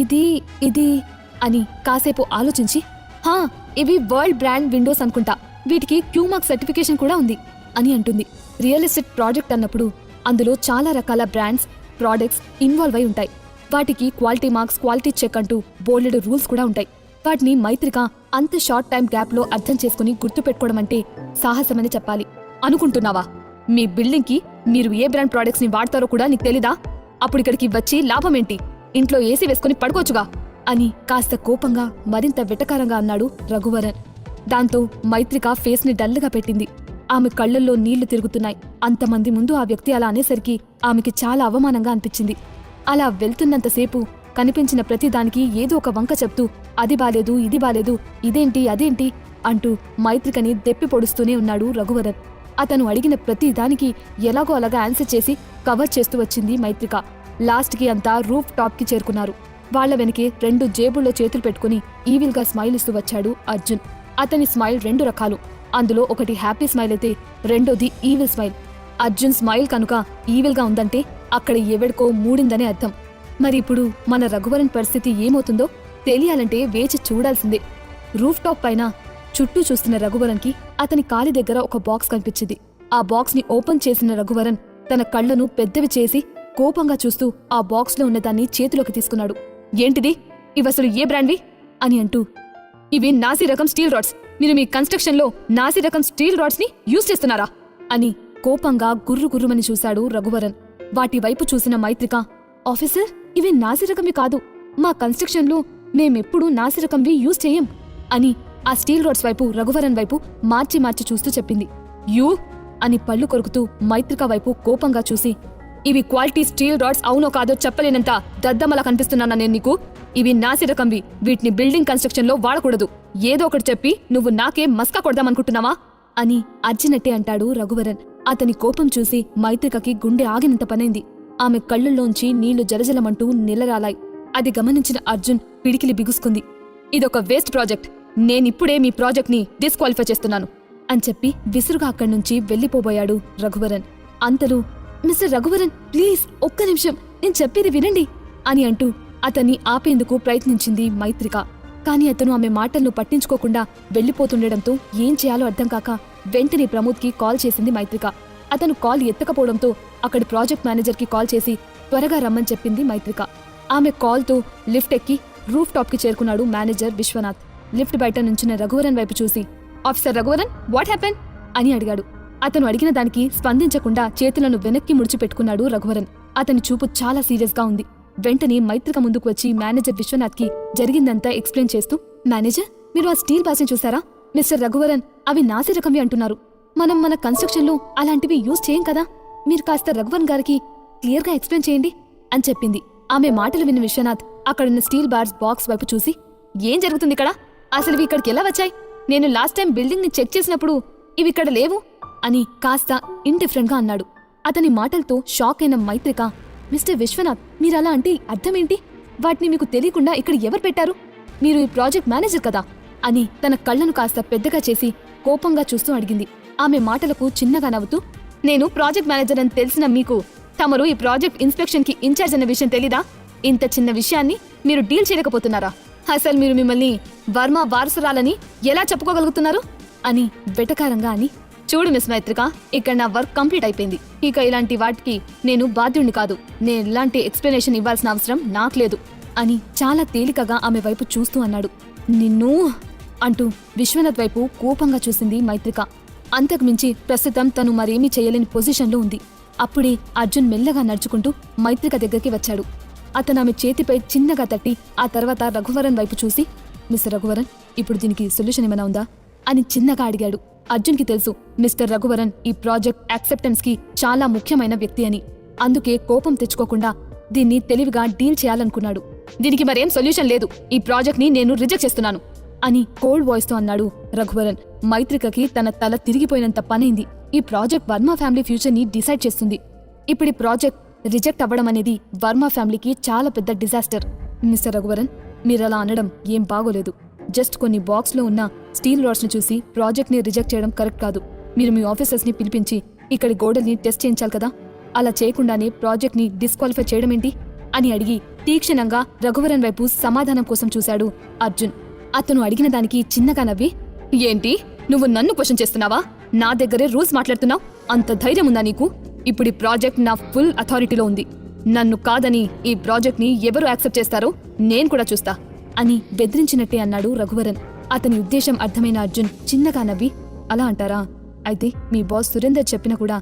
ఇది అని కాసేపు ఆలోచించి, హా, ఇవి వరల్డ్ బ్రాండ్ విండోస్ అనుకుంటా. వీటికి క్యూమార్క్ సర్టిఫికేషన్ కూడా ఉంది అని అంటుంది. రియల్ ఎస్టేట్ ప్రాజెక్ట్ అన్నప్పుడు అందులో చాలా రకాల బ్రాండ్స్, ప్రోడక్ట్స్ ఇన్వాల్వ్ అయి ఉంటాయి. వాటికి క్వాలిటీ మార్క్స్, క్వాలిటీ చెక్ అంటూ బోల్డెడ్ రూల్స్ కూడా ఉంటాయి. వాటిని మైత్రిక అంత షార్ట్ టైం గ్యాప్లో అర్థం చేసుకుని గుర్తుపెట్టుకోవడం అంటే సాహసమని చెప్పాలి. అనుకుంటున్నావా? మీ బిల్డింగ్కి మీరు ఏ బ్రాండ్ ప్రోడక్ట్స్ని వాడతారో కూడా నీకు తెలీదా? అప్పుడు ఇక్కడికి వచ్చి లాభమేంటి? ఇంట్లో ఏసీ వేసుకుని పడుకోవచ్చుగా అని కాస్త కోపంగా మరింత వెటకారంగా అన్నాడు రఘువరన్. దాంతో మైత్రిక ఫేస్ని డల్గా పెట్టింది. ఆమె కళ్లల్లో నీళ్లు తిరుగుతున్నాయి. అంతమంది ముందు ఆ వ్యక్తి అలా అనేసరికి ఆమెకి చాలా అవమానంగా అనిపించింది. అలా వెళ్తున్నంతసేపు కనిపించిన ప్రతిదానికి ఏదో ఒక వంక చెప్తూ, అది బాలేదు, ఇది బాలేదు, ఇదేంటి, అదేంటి అంటూ మైత్రికని దెప్పి పొడుస్తూనే ఉన్నాడు రఘువరన్. అతను అడిగిన ప్రతి దానికి ఎలాగో అలాగా ఆన్సర్ చేసి కవర్ చేస్తూ వచ్చింది మైత్రిక. లాస్ట్కి అంతా రూఫ్ టాప్కి చేరుకున్నారు. వాళ్ల వెనకే 2 జేబుల్లో చేతులు పెట్టుకుని ఈవిల్గా స్మైల్ ఇస్తూ వచ్చాడు అర్జున్. అతని స్మైల్ 2 రకాలు. అందులో ఒకటి హ్యాపీ స్మైల్ అయితే రెండోది ఈవిల్ స్మైల్. అర్జున్ స్మైల్ కనుక ఈవిల్గా ఉందంటే అక్కడ ఎవడికో మూడిందనే అర్థం. మరి ఇప్పుడు మన రఘువరన్ పరిస్థితి ఏమవుతుందో తెలియాలంటే వేచి చూడాల్సిందే. రూఫ్ టాప్ పైన చుట్టూ చూస్తున్న రఘువరన్కి అతని కాలి దగ్గర ఒక బాక్స్ కనిపించింది. ఆ బాక్స్ని ఓపెన్ చేసిన రఘువరన్ తన కళ్లను పెద్దవి చేసి కోపంగా చూస్తూ ఆ బాక్స్లో ఉన్నదాన్ని చేతిలోకి తీసుకున్నాడు. ఏంటిది? ఇవసలు ఏ బ్రాండ్వి అని అంటూ, ఇవి నాసీ రకం స్టీల్ రాడ్స్. మీరు మీ కన్స్ట్రక్షన్లో నాసీ రకం స్టీల్ రాడ్స్ని యూజ్ చేస్తున్నారా అని కోపంగా గుర్రుమని చూశాడు రఘువరన్. వాటి వైపు చూసిన మైత్రిక, ఆఫీసర్, ఇవి నాసీ రకంవి కాదు. మా కన్స్ట్రక్షన్లో మేమెప్పుడూ నాసీ రకంవి యూజ్ చేయం అని ఆ స్టీల్ రాడ్స్ వైపు రఘువరన్ వైపు మార్చి చూస్తూ చెప్పింది. యూ అని పళ్ళు కొరుకుతూ మైత్రిక వైపు కోపంగా చూసి, ఇవి క్వాలిటీ స్టీల్ రాడ్స్ అవునో కాదో చెప్పలేనంత దద్దమలా కనిపిస్తున్నానా నేను నీకు? ఇవి నాసి రకంవి. వీటిని బిల్డింగ్ కన్స్ట్రక్షన్లో వాడకూడదు. ఏదో ఒకటి చెప్పి నువ్వు నాకే మస్కా కొడదామనుకుంటున్నావా అని అర్చినట్టే అంటాడు రఘువరన్. అతని కోపం చూసి మైత్రికకి గుండె ఆగినంత పనైంది. ఆమె కళ్ళల్లోంచి నీళ్లు జలజలమంటూ నిలరాలాయి. అది గమనించిన అర్జున్ పిడికిలి బిగుసుకుంది. ఇదొక వేస్ట్ ప్రాజెక్ట్. నేనిప్పుడే మీ ప్రాజెక్ట్ని డిస్క్వాలిఫై చేస్తున్నాను అని చెప్పి విసురుగా అక్కడ్నుంచి వెళ్లిపోబోయాడు రఘువరన్. అంతలో, మిస్టర్ రఘువరన్, ప్లీజ్ ఒక్క నిమిషం, నేను చెప్పేది వినండి అని అంటూ అతన్ని ఆపేందుకు ప్రయత్నించింది మైత్రిక. కాని అతను ఆమె మాటలను పట్టించుకోకుండా వెళ్లిపోతుండటంతో ఏం చేయాలో అర్థం కాక వెంటనే ప్రమోద్కి కాల్ చేసింది మైత్రిక. అతను కాల్ ఎత్తకపోవడంతో అక్కడి ప్రాజెక్ట్ మేనేజర్కి కాల్ చేసి త్వరగా రమ్మని చెప్పింది మైత్రిక. ఆమె కాల్తో లిఫ్ట్ ఎక్కి రూఫ్ టాప్కి చేరుకున్నాడు మేనేజర్ విశ్వనాథ్. లిఫ్ట్ బయట నుంచిన రఘువరన్ వైపు చూసి, ఆఫీసర్ రఘువరన్ వాట్ హ్యాపెన్ అని అడిగాడు. అతను అడిగిన దానికి స్పందించకుండా చేతులను వెనక్కి ముడిచిపెట్టుకున్నాడు రఘువరన్. అతని చూపు చాలా సీరియస్గా ఉంది. వెంటనే మైత్రిక ముందుకు వచ్చి మేనేజర్ విశ్వనాథ్కి జరిగిందంతా ఎక్స్ప్లెయిన్ చేస్తూ, మేనేజర్, మీరు ఆ స్టీల్ బాస్ని చూసారా? మిస్టర్ రఘువరన్ అవి నాసి రకంవి అంటున్నారు. మనం మన కన్స్ట్రక్షన్లో అలాంటివి యూజ్ చేయం కదా. మీరు కాస్త రఘువరన్ గారికి క్లియర్గా ఎక్స్ప్లెయిన్ చేయండి అని చెప్పింది. ఆమె మాటలు విన్న విశ్వనాథ్ అక్కడున్న స్టీల్ బార్స్ బాక్స్ వైపు చూసి, ఏం జరుగుతుంది ఇక్కడ? అసలు ఇవి ఇక్కడికి ఎలా వచ్చాయి? నేను లాస్ట్ టైం బిల్డింగ్ ని చెక్ చేసినప్పుడు ఇవి ఇక్కడ లేవు అని కాస్త ఇండిఫరెంట్గా అన్నాడు. అతని మాటలతో షాక్ అయిన మైత్రిక, మిస్టర్ విశ్వనాథ్, మీరలా అంటే అర్థమేంటి? వాటిని మీకు తెలియకుండా ఇక్కడ ఎవరు పెట్టారు? మీరు ఈ ప్రాజెక్ట్ మేనేజర్ కదా అని తన కళ్లను కాస్త పెద్దగా చేసి కోపంగా చూస్తూ అడిగింది. ఆమె మాటలకు చిన్నగా నవ్వుతూ, నేను ప్రాజెక్ట్ మేనేజర్ అని తెలిసిన మీకు తమరు ఈ ప్రాజెక్ట్ ఇన్స్పెక్షన్ కి ఇన్ఛార్జ్ అన్న విషయం తెలీదా? ఇంత చిన్న విషయాన్ని మీరు డీల్ చేయలేకపోతున్నారా? అసలు మీరు మిమ్మల్ని వర్మ వారసురాలని ఎలా చెప్పుకోగలుగుతున్నారు అని వెటకారంగా అని, చూడు మిస్ మైత్రిక, ఇక్కడ నా వర్క్ కంప్లీట్ అయిపోయింది. ఇక ఇలాంటి వాటికి నేను బాధ్యుణ్ణి కాదు. నేను ఇలాంటి ఎక్స్ప్లెనేషన్ ఇవ్వాల్సిన అవసరం నాకు లేదు అని చాలా తేలికగా ఆమె వైపు చూస్తూ అన్నాడు. నిన్ను అంటూ విశ్వనాథ్ వైపు కోపంగా చూసింది మైత్రిక. అంతకుమించి ప్రస్తుతం తను మరేమీ చేయలేని పొజిషన్లో ఉంది. అప్పుడే అర్జున్ మెల్లగా నడుచుకుంటూ మైత్రిక దగ్గరికి వచ్చాడు. అతను ఆమె చేతిపై చిన్నగా తట్టి ఆ తర్వాత రఘువరన్ వైపు చూసి, మిస్టర్ రఘువరన్, ఇప్పుడు దీనికి సొల్యూషన్ ఏమైనా ఉందా అని చిన్నగా అడిగాడు. అర్జున్కి తెలుసు మిస్టర్ రఘువరన్ ఈ ప్రాజెక్ట్ యాక్సెప్టెన్స్కి చాలా ముఖ్యమైన వ్యక్తి అని. అందుకే కోపం తెచ్చుకోకుండా దీన్ని తెలివిగా డీల్ చేయాలనుకున్నాడు. దీనికి మరేం సొల్యూషన్ లేదు. ఈ ప్రాజెక్ట్ని నేను రిజెక్ట్ చేస్తున్నాను అని కోల్డ్ వాయిస్తో అన్నాడు రఘువరన్. మైత్రికకి తన తల తిరిగిపోయినంత పనైంది. ఈ ప్రాజెక్ట్ వర్మ ఫ్యామిలీ ఫ్యూచర్ని డిసైడ్ చేస్తుంది. ఇప్పుడు ఈ ప్రాజెక్ట్ రిజెక్ట్ అవ్వడం అనేది వర్మ ఫ్యామిలీకి చాలా పెద్ద డిజాస్టర్. మిస్టర్ రఘువరన్, మీరలా అనడం ఏం బాగోలేదు. జస్ట్ కొన్ని బాక్స్లో ఉన్న స్టీల్ రాడ్స్ని చూసి ప్రాజెక్ట్ని రిజెక్ట్ చేయడం కరెక్ట్ కాదు. మీరు మీ ఆఫీసర్స్ని పిలిపించి ఇక్కడి గోడల్ని టెస్ట్ చేయించాలి కదా. అలా చేయకుండానే ప్రాజెక్ట్ని డిస్క్వాలిఫై చేయడం ఏంటి అని అడిగి తీక్షణంగా రఘువరన్ వైపు సమాధానం కోసం చూశాడు అర్జున్. అతను అడిగిన దానికి చిన్నగా నవ్వి, ఏంటి, నువ్వు నన్ను క్వశ్చన్ చేస్తున్నావా? నా దగ్గరే రూల్స్ మాట్లాడుతున్నావు? అంత ధైర్యం ఉందా నీకు? ఇప్పుడు ఈ ప్రాజెక్ట్ నా ఫుల్ అథారిటీలో ఉంది. నన్ను కాదని ఈ ప్రాజెక్ట్ని ఎవరు యాక్సెప్ట్ చేస్తారో నేను కూడా చూస్తా అని బెదిరించినట్టే అన్నాడు రఘువరన్. అతని ఉద్దేశం అర్థమైన అర్జున్ చిన్నగా నవ్వి, అలా అంటారా? అయితే మీ బాస్ సురేందర్ చెప్పినా కూడా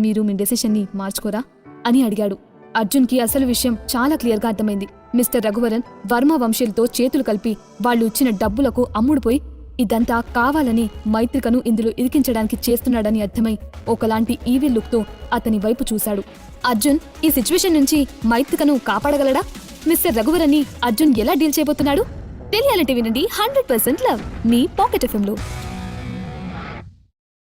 మీరు మీ డెసిషన్ని మార్చుకోరా అని అడిగాడు. అర్జున్కి అసలు విషయం చాలా క్లియర్గా అర్థమైంది. మిస్టర్ రఘువరన్ వర్మ వంశీయులతో చేతులు కలిపి వాళ్ళు ఇచ్చిన డబ్బులకు అమ్ముడుపోయి ఇదంతా కావాలని మైత్రికను ఇందులో ఇరికించడానికి చేస్తున్నాడని అర్థమై ఒకలాంటి ఈవిల్ లుక్తో అతని వైపు చూశాడు. అర్జున్ ఈ సిచ్యువేషన్ నుంచి మైత్రికను కాపాడగలడా? మిస్టర్ రఘువరన్ని అర్జున్ ఎలా డీల్ చేయబోతున్నాడు? తెలియాలంటే వినండి 100% లవ్ మీ పాకెట్ FM లో.